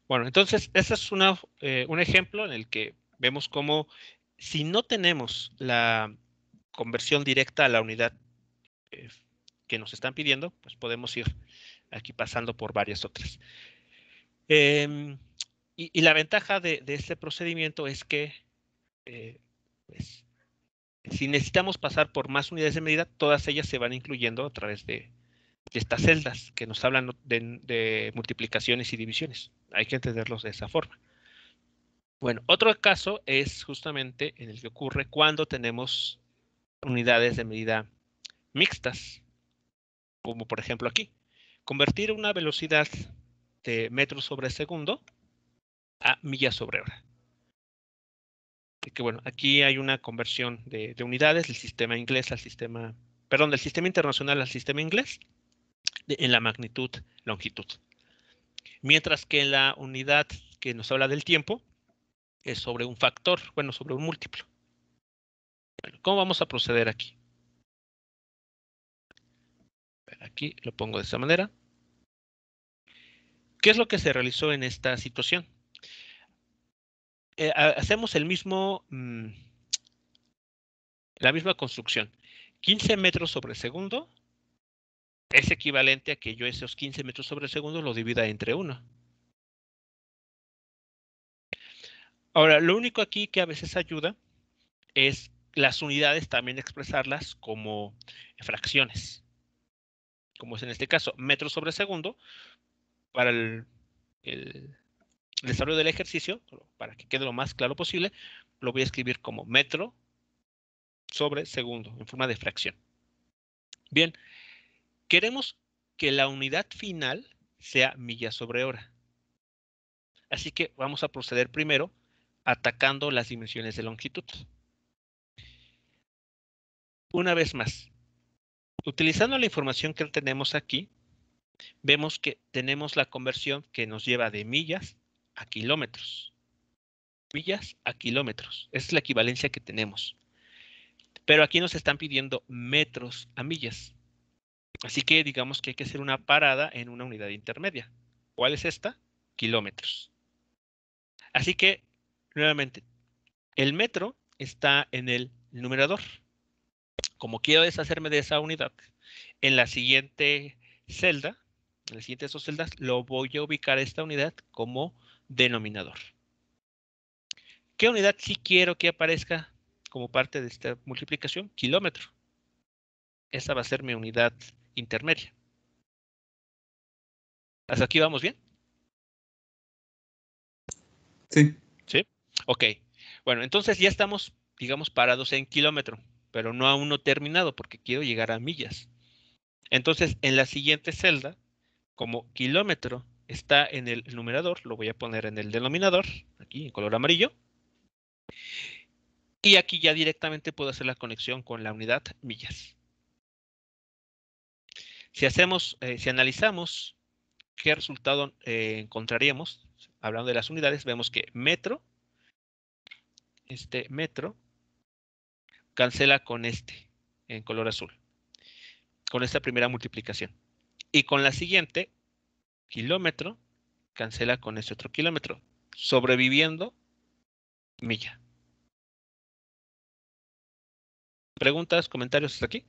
Bueno, entonces, ese es un ejemplo en el que vemos cómo si no tenemos la conversión directa a la unidad que nos están pidiendo, pues podemos ir aquí pasando por varias otras. Y la ventaja de este procedimiento es que pues, si necesitamos pasar por más unidades de medida, todas ellas se van incluyendo a través de estas celdas que nos hablan de multiplicaciones y divisiones. Hay que entenderlos de esa forma. Bueno, otro caso es justamente en el que ocurre cuando tenemos unidades de medida mixtas, como por ejemplo aquí. Convertir una velocidad de metros sobre segundo a millas sobre hora. Así que bueno, aquí hay una conversión de unidades del sistema inglés al sistema, perdón, del sistema internacional al sistema inglés en la magnitud, longitud. Mientras que en la unidad que nos habla del tiempo es sobre un factor, bueno, sobre un múltiplo. Bueno, ¿cómo vamos a proceder aquí? Aquí lo pongo de esta manera. ¿Qué es lo que se realizó en esta situación? Hacemos la misma construcción. 15 metros sobre segundo es equivalente a que yo esos 15 metros sobre segundo lo divida entre 1. Ahora, lo único aquí que a veces ayuda es las unidades también expresarlas como fracciones, como es en este caso, metros sobre segundo. Para el desarrollo del ejercicio, para que quede lo más claro posible, lo voy a escribir como metro sobre segundo, en forma de fracción. Bien, queremos que la unidad final sea millas sobre hora. Así que vamos a proceder primero atacando las dimensiones de longitud. Una vez más, utilizando la información que tenemos aquí, vemos que tenemos la conversión que nos lleva de millas a kilómetros. Millas a kilómetros. Esa es la equivalencia que tenemos. Pero aquí nos están pidiendo metros a millas. Así que digamos que hay que hacer una parada en una unidad intermedia. ¿Cuál es esta? Kilómetros. Así que, nuevamente, el metro está en el numerador. Como quiero deshacerme de esa unidad, en la siguiente celda, en las siguientes dos celdas, lo voy a ubicar a esta unidad como denominador. ¿Qué unidad sí quiero que aparezca como parte de esta multiplicación? Kilómetro. Esa va a ser mi unidad intermedia. ¿Hasta aquí vamos bien? Sí. ¿Sí? Ok. Bueno, entonces ya estamos, digamos, parados en kilómetro, pero no aún no terminado porque quiero llegar a millas. Entonces, en la siguiente celda, como kilómetro está en el numerador, lo voy a poner en el denominador, aquí en color amarillo. Y aquí ya directamente puedo hacer la conexión con la unidad millas. Si analizamos qué resultado encontraríamos, hablando de las unidades, vemos que metro, metro, cancela con este, en color azul, con esta primera multiplicación. Y con la siguiente, kilómetro, cancela con este otro kilómetro, sobreviviendo milla. ¿Preguntas, comentarios hasta aquí?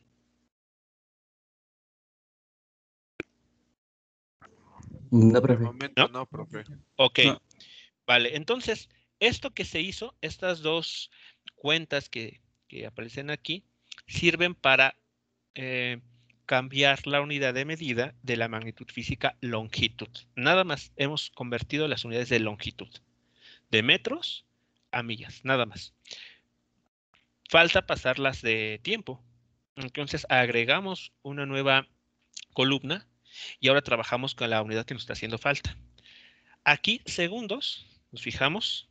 No, De profe. momento no, profe. Ok, No. vale. Entonces, esto que se hizo, estas dos cuentas que aparecen aquí, sirven para cambiar la unidad de medida de la magnitud física longitud. Nada más hemos convertido las unidades de longitud, de metros a millas, nada más. Falta pasarlas de tiempo. Entonces agregamos una nueva columna y ahora trabajamos con la unidad que nos está haciendo falta. Aquí segundos, nos fijamos,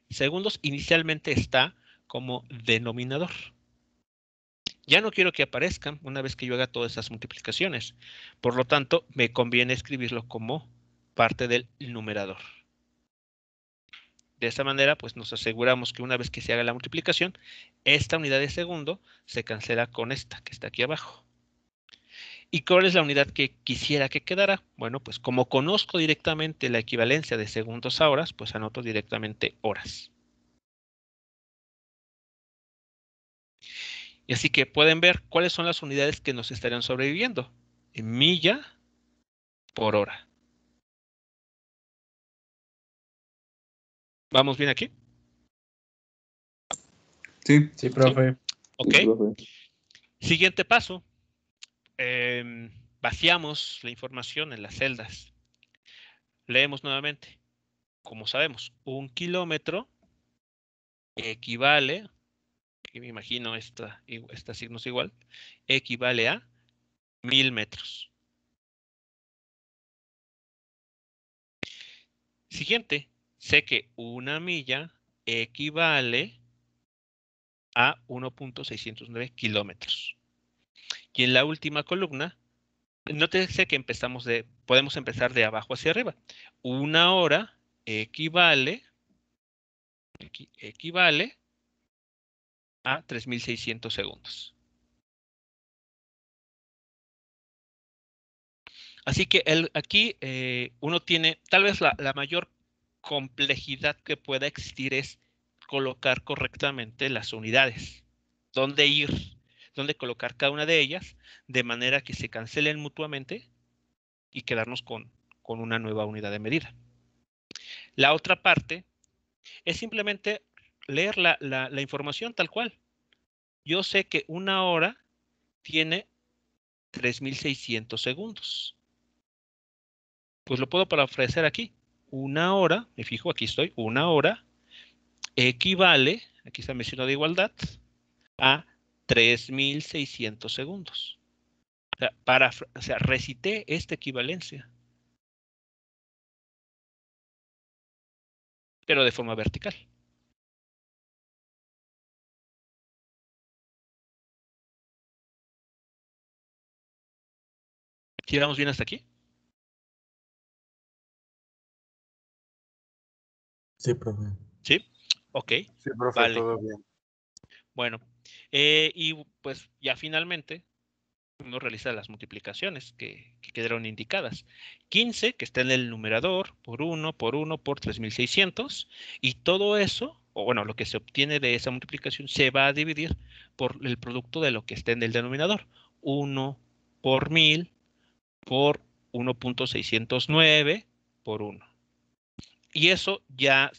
segundos inicialmente está como denominador. Ya no quiero que aparezcan una vez que yo haga todas esas multiplicaciones. Por lo tanto, me conviene escribirlo como parte del numerador. De esta manera, pues nos aseguramos que una vez que se haga la multiplicación, esta unidad de segundo se cancela con esta que está aquí abajo. ¿Y cuál es la unidad que quisiera que quedara? Bueno, pues como conozco directamente la equivalencia de segundos a horas, pues anoto directamente horas. Y así que pueden ver cuáles son las unidades que nos estarían sobreviviendo. En milla por hora. ¿Vamos bien aquí? Sí. Sí, profe. Ok. Sí, profe. Siguiente paso. Vaciamos la información en las celdas. Leemos nuevamente. Como sabemos, 1 kilómetro equivale, que me imagino esta signo es igual, equivale a 1000 metros. Siguiente, sé que una milla equivale a 1.609 kilómetros. Y en la última columna, nótese que podemos empezar de abajo hacia arriba. Una hora equivale a 3600 segundos. Así que aquí uno tiene, tal vez la mayor complejidad que pueda existir es colocar correctamente las unidades. Dónde colocar cada una de ellas, de manera que se cancelen mutuamente y quedarnos con una nueva unidad de medida. La otra parte es simplemente leer la información tal cual. Yo sé que una hora tiene 3.600 segundos. Pues lo puedo para ofrecer aquí. Una hora, me fijo, aquí estoy, una hora equivale, aquí está mi signo de igualdad, a 3.600 segundos. O sea, recité esta equivalencia. Pero de forma vertical. ¿Sí vamos bien hasta aquí? Sí, profe. ¿Sí? Ok. Sí, profe, Vale. todo bien. Bueno, y pues ya finalmente uno realiza las multiplicaciones que quedaron indicadas. 15, que está en el numerador, por 1, por 3.600, y todo eso, o bueno, lo que se obtiene de esa multiplicación, se va a dividir por el producto de lo que está en el denominador. 1 por 1000 por 1.609 por 1. Y eso ya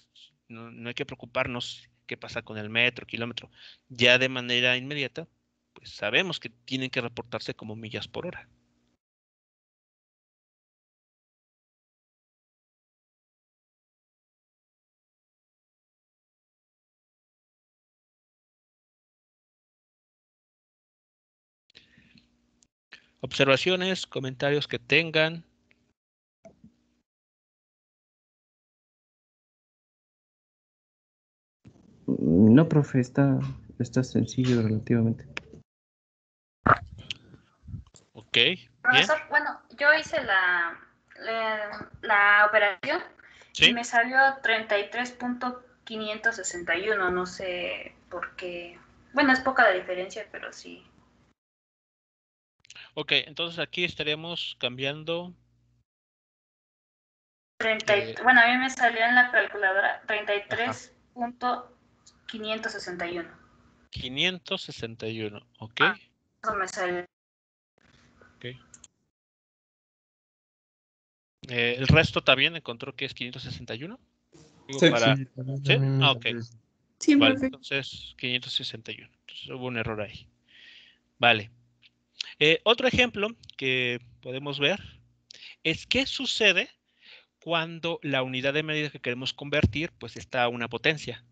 no hay que preocuparnos qué pasa con el metro, kilómetro. Ya de manera inmediata, pues sabemos que tienen que reportarse como millas por hora. Observaciones, comentarios que tengan. No, profe, está sencillo relativamente. Ok, bien. Profesor, bueno, yo hice la operación y Sí. me salió 33.561, no sé por qué. Bueno, es poca la diferencia, pero sí. Ok, entonces aquí estaríamos cambiando. Bueno, a mí me salió en la calculadora 33.561. 561, ok. Eso me salió. Okay. ¿El resto también encontró que es 561? Digo, Sí. para... Sí, ¿Sí? también me Ah, ok. salió eso. Sí, Vale, profe. entonces 561. Entonces hubo un error ahí. Vale. Otro ejemplo que podemos ver es qué sucede cuando la unidad de medida que queremos convertir pues está a una potencia.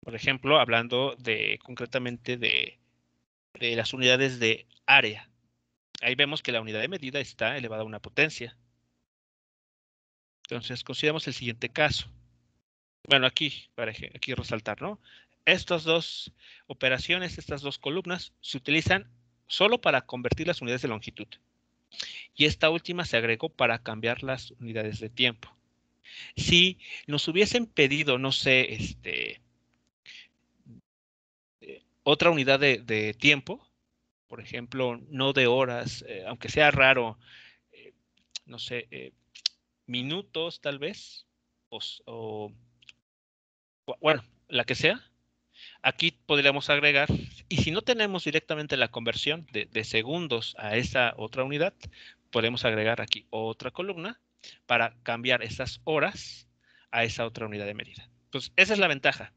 Por ejemplo, hablando concretamente de las unidades de área. Ahí vemos que la unidad de medida está elevada a una potencia. Entonces, consideramos el siguiente caso. Bueno, aquí, para aquí resaltar, ¿no? Estas dos operaciones, estas dos columnas, se utilizan solo para convertir las unidades de longitud. Y esta última se agregó para cambiar las unidades de tiempo. Si nos hubiesen pedido, no sé, otra unidad de tiempo, por ejemplo, no de horas, aunque sea raro, no sé, minutos tal vez, bueno, la que sea, aquí podríamos agregar, y si no tenemos directamente la conversión de segundos a esa otra unidad, podemos agregar aquí otra columna para cambiar esas horas a esa otra unidad de medida. Entonces, esa es la ventaja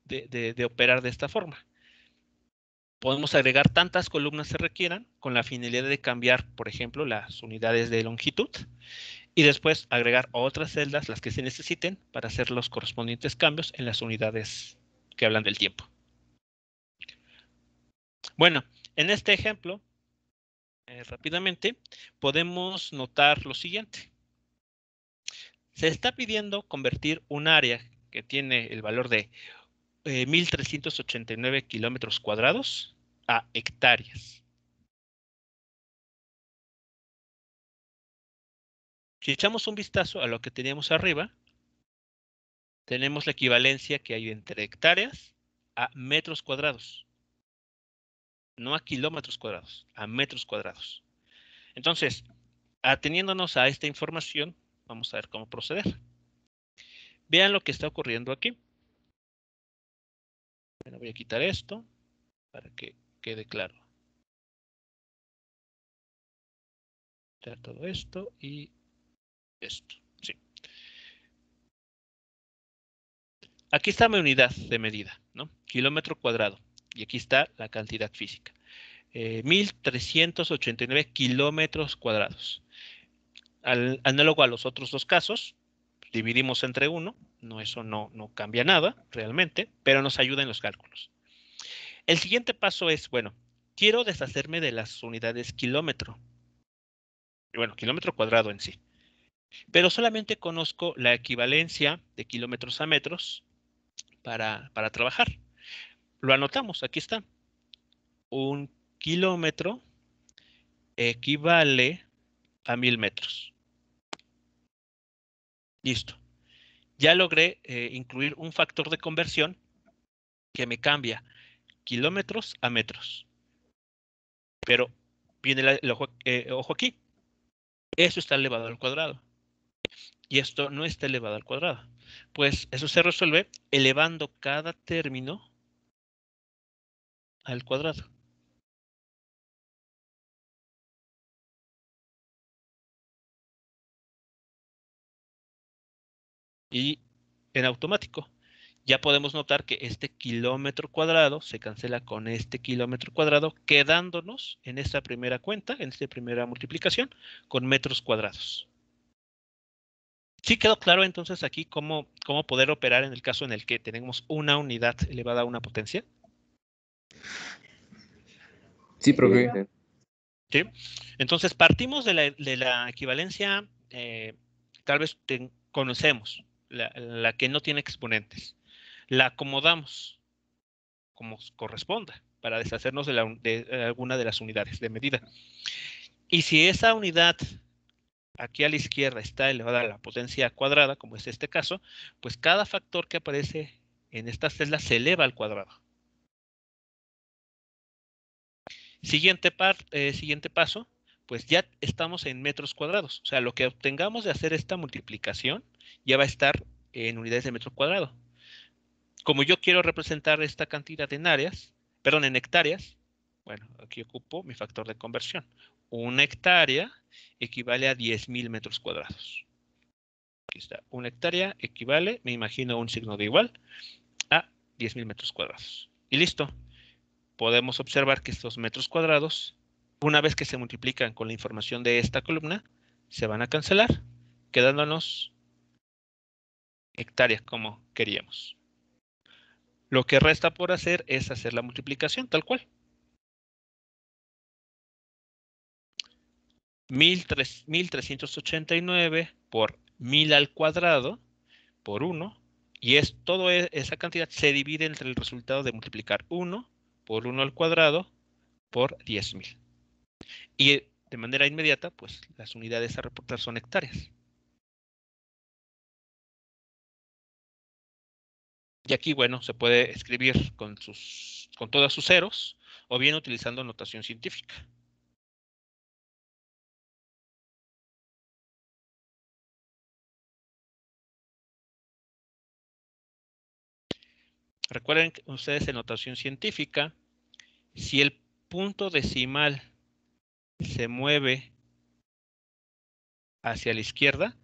de operar de esta forma. Podemos agregar tantas columnas se requieran con la finalidad de cambiar, por ejemplo, las unidades de longitud y después agregar otras celdas, las que se necesiten, para hacer los correspondientes cambios en las unidades que hablan del tiempo. Bueno, en este ejemplo, rápidamente, podemos notar lo siguiente. Se está pidiendo convertir un área que tiene el valor de 1.389 kilómetros cuadrados a hectáreas. Si echamos un vistazo a lo que teníamos arriba, tenemos la equivalencia que hay entre hectáreas a metros cuadrados. No a kilómetros cuadrados, a metros cuadrados. Entonces, ateniéndonos a esta información, vamos a ver cómo proceder. Vean lo que está ocurriendo aquí. Bueno, voy a quitar esto para que quede claro. Quitar todo esto y esto. Sí. Aquí está mi unidad de medida, ¿no? Kilómetro cuadrado. Y aquí está la cantidad física. 1.389 kilómetros cuadrados. Análogo a los otros dos casos, dividimos entre 1. Eso no cambia nada realmente, pero nos ayuda en los cálculos. El siguiente paso es, bueno, quiero deshacerme de las unidades kilómetro. Bueno, kilómetro cuadrado en sí. Pero solamente conozco la equivalencia de kilómetros a metros para trabajar. Lo anotamos, aquí está. 1 kilómetro equivale a 1000 metros. Listo. Ya logré incluir un factor de conversión que me cambia kilómetros a metros. Pero viene el ojo aquí. Eso está elevado al cuadrado. Y esto no está elevado al cuadrado. Pues eso se resuelve elevando cada término al cuadrado. Y en automático ya podemos notar que este kilómetro cuadrado se cancela con este kilómetro cuadrado, quedándonos en esta primera cuenta, en esta primera multiplicación, con metros cuadrados. ¿Sí quedó claro entonces aquí cómo poder operar en el caso en el que tenemos una unidad elevada a una potencia? Sí, profe. ¿Sí? Entonces partimos de la equivalencia, tal vez conocemos, la que no tiene exponentes. La acomodamos como corresponda para deshacernos de alguna de las unidades de medida. Y si esa unidad aquí a la izquierda está elevada a la potencia cuadrada, como es este caso, pues cada factor que aparece en esta celda se eleva al cuadrado. Siguiente paso, pues ya estamos en metros cuadrados. O sea, lo que obtengamos de hacer esta multiplicación ya va a estar en unidades de metro cuadrado. Como yo quiero representar esta cantidad en hectáreas, bueno, aquí ocupo mi factor de conversión. 1 hectárea equivale a 10.000 metros cuadrados. Aquí está, 1 hectárea equivale, me imagino un signo de igual, a 10.000 metros cuadrados. Y listo. Podemos observar que estos metros cuadrados, una vez que se multiplican con la información de esta columna, se van a cancelar, quedándonos hectáreas como queríamos. Lo que resta por hacer es hacer la multiplicación tal cual. 1.389 por 1000 al cuadrado por 1. Y toda esa cantidad se divide entre el resultado de multiplicar 1 por 1 al cuadrado por 10.000. Y de manera inmediata, pues las unidades a reportar son hectáreas. Y aquí, bueno, se puede escribir con todos sus ceros o bien utilizando notación científica. Recuerden que ustedes en notación científica, si el punto decimal se mueve hacia la izquierda,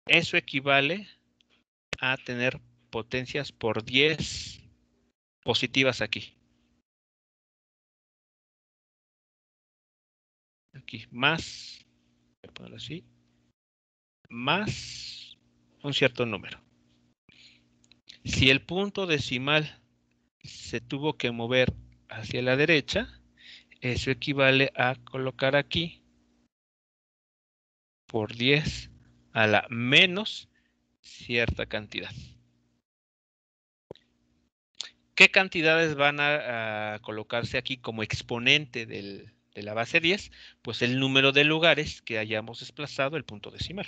eso equivale a tener potencias por 10 positivas aquí. Aquí, más, voy a ponerlo así, más un cierto número. Si el punto decimal se tuvo que mover hacia la derecha, eso equivale a colocar aquí por 10 a la menos cierta cantidad. ¿Qué cantidades van a colocarse aquí como exponente de la base 10? Pues el número de lugares que hayamos desplazado el punto decimal.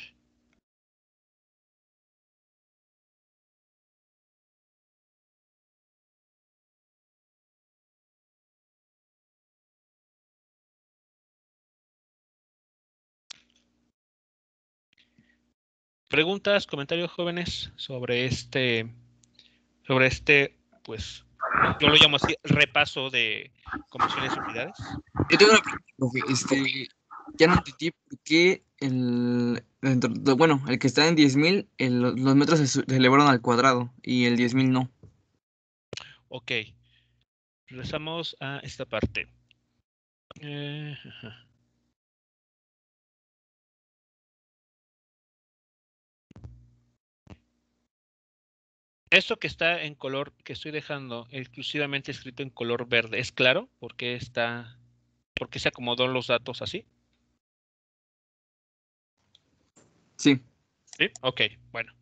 ¿Preguntas, comentarios, jóvenes, sobre este, pues, yo lo llamo así, repaso de conversiones de unidades? Yo tengo una pregunta, profe. Ya no entendí por qué el que está en 10.000, los metros se elevaron al cuadrado y el 10.000 no. Ok. Regresamos a esta parte. Ajá. Esto que está en color, que estoy dejando exclusivamente escrito en color verde, ¿es claro? ¿Por qué se acomodó los datos así? Sí. ¿Sí? Ok, bueno.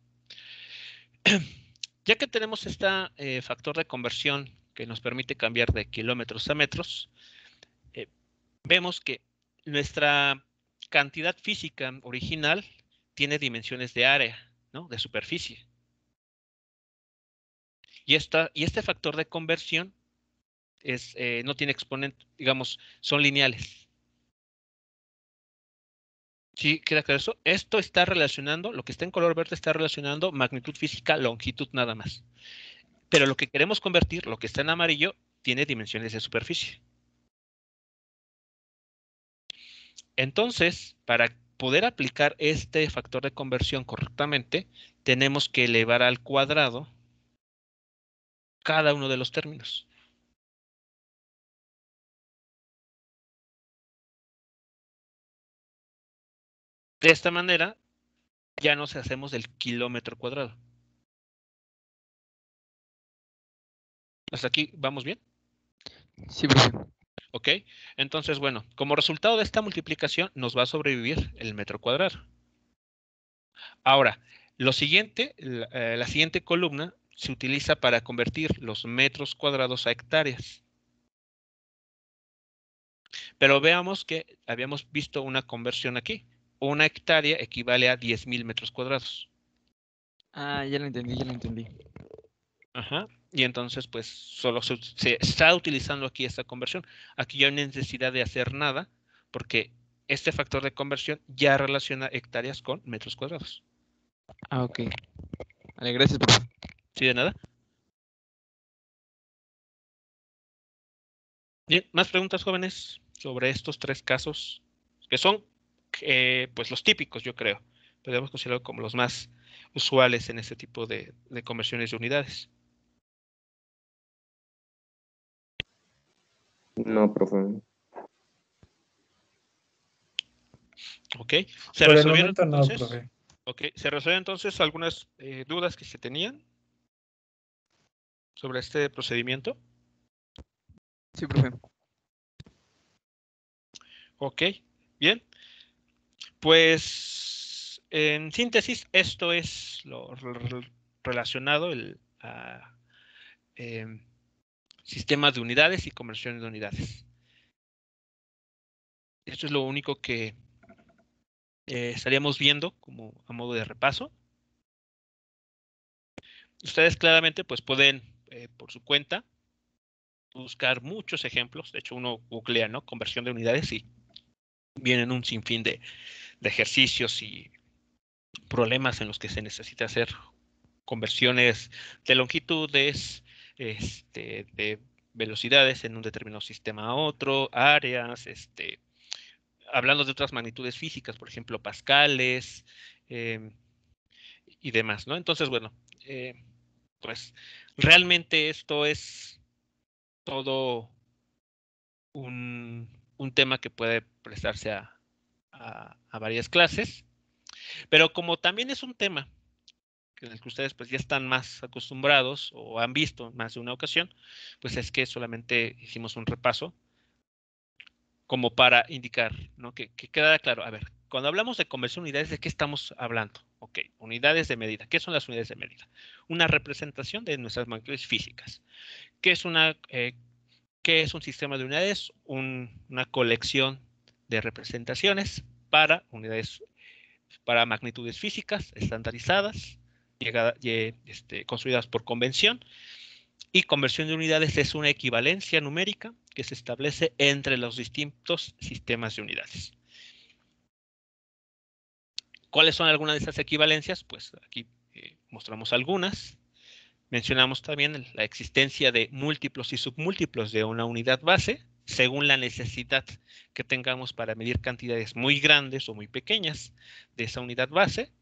Ya que tenemos este factor de conversión que nos permite cambiar de kilómetros a metros, vemos que nuestra cantidad física original tiene dimensiones de área, ¿no? De superficie. Y este factor de conversión no tiene exponente, digamos, son lineales. ¿Sí queda claro eso? Esto está relacionando, lo que está en color verde está relacionando magnitud física, longitud nada más. Pero lo que queremos convertir, lo que está en amarillo, tiene dimensiones de superficie. Entonces, para poder aplicar este factor de conversión correctamente, tenemos que elevar al cuadrado cada uno de los términos. De esta manera, ya nos hacemos del kilómetro cuadrado. ¿Hasta aquí vamos bien? Sí, profe. Ok, entonces, bueno, como resultado de esta multiplicación nos va a sobrevivir el metro cuadrado. Ahora, la siguiente columna se utiliza para convertir los metros cuadrados a hectáreas. Pero veamos que habíamos visto una conversión aquí. Una hectárea equivale a 10,000 metros cuadrados. Ah, ya lo entendí. Ajá. Y entonces, pues, solo se está utilizando aquí esta conversión. Aquí ya no hay necesidad de hacer nada, porque este factor de conversión ya relaciona hectáreas con metros cuadrados. Ah, ok. Vale, gracias, profe. ¿Sí de nada? Bien, ¿más preguntas, jóvenes, sobre estos tres casos? Que son, pues, los típicos, yo creo. Podemos considerarlo como los más usuales en este tipo de conversiones de unidades. No, profe. Ok, ¿se Por el resolvieron momento no, entonces? profe. Ok, ¿se resuelven entonces algunas dudas que se tenían sobre este procedimiento? Sí, profe. Ok, bien. Pues, en síntesis, esto es lo relacionado sistema de unidades y conversión de unidades. Esto es lo único que estaríamos viendo como a modo de repaso. Ustedes claramente pues pueden, por su cuenta, buscar muchos ejemplos. De hecho, uno googlea, ¿no? Conversión de unidades y vienen un sinfín de ejercicios y problemas en los que se necesita hacer conversiones de longitudes, de velocidades en un determinado sistema a otro, áreas, hablando de otras magnitudes físicas, por ejemplo, pascales y demás, ¿no? Entonces, bueno, pues realmente esto es todo un tema que puede prestarse a varias clases, pero como también es un tema en el que ustedes pues ya están más acostumbrados o han visto más de una ocasión, pues es que solamente hicimos un repaso como para indicar, ¿no? Que queda claro. A ver, cuando hablamos de conversión de unidades, ¿de qué estamos hablando? Ok, unidades de medida. ¿Qué son las unidades de medida? Una representación de nuestras magnitudes físicas. ¿Qué es ¿qué es un sistema de unidades? Una colección de representaciones para unidades, para magnitudes físicas estandarizadas, construidas por convención. Y conversión de unidades es una equivalencia numérica que se establece entre los distintos sistemas de unidades. ¿Cuáles son algunas de esas equivalencias? Pues aquí mostramos algunas. Mencionamos también la existencia de múltiplos y submúltiplos de una unidad base, según la necesidad que tengamos para medir cantidades muy grandes o muy pequeñas de esa unidad base.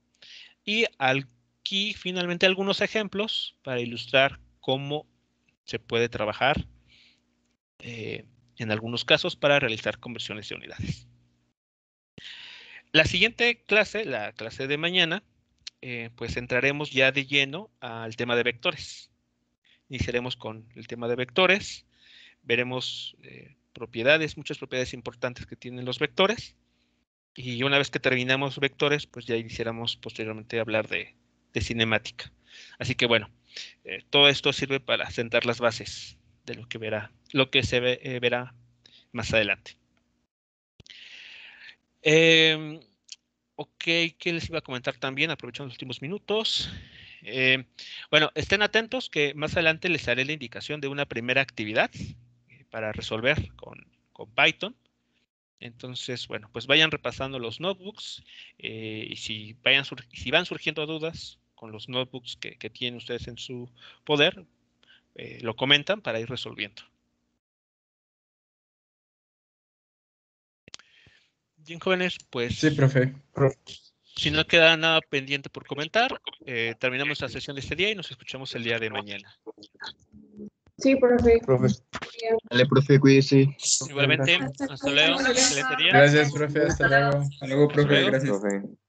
Y aquí finalmente algunos ejemplos para ilustrar cómo se puede trabajar en algunos casos para realizar conversiones de unidades. La siguiente clase, la clase de mañana, pues entraremos ya de lleno al tema de vectores. Iniciaremos con el tema de vectores, veremos muchas propiedades importantes que tienen los vectores, y una vez que terminamos vectores, pues ya iniciaremos posteriormente a hablar de cinemática. Así que bueno, todo esto sirve para sentar las bases de lo que se verá más adelante. Ok, ¿qué les iba a comentar también? Aprovechando los últimos minutos. Bueno, estén atentos que más adelante les haré la indicación de una primera actividad para resolver con Python. Entonces, bueno, pues vayan repasando los notebooks y si van surgiendo dudas con los notebooks que tienen ustedes en su poder, lo comentan para ir resolviendo. Bien, jóvenes, pues... Sí, profe. Si no queda nada pendiente por comentar, terminamos la sesión de este día y nos escuchamos el día de mañana. Sí, profe. Dale, profe, cuídese. Igualmente, hasta luego. Excelente día. Gracias, profe. Hasta luego. Hasta luego, profe. luego. Gracias. Profe.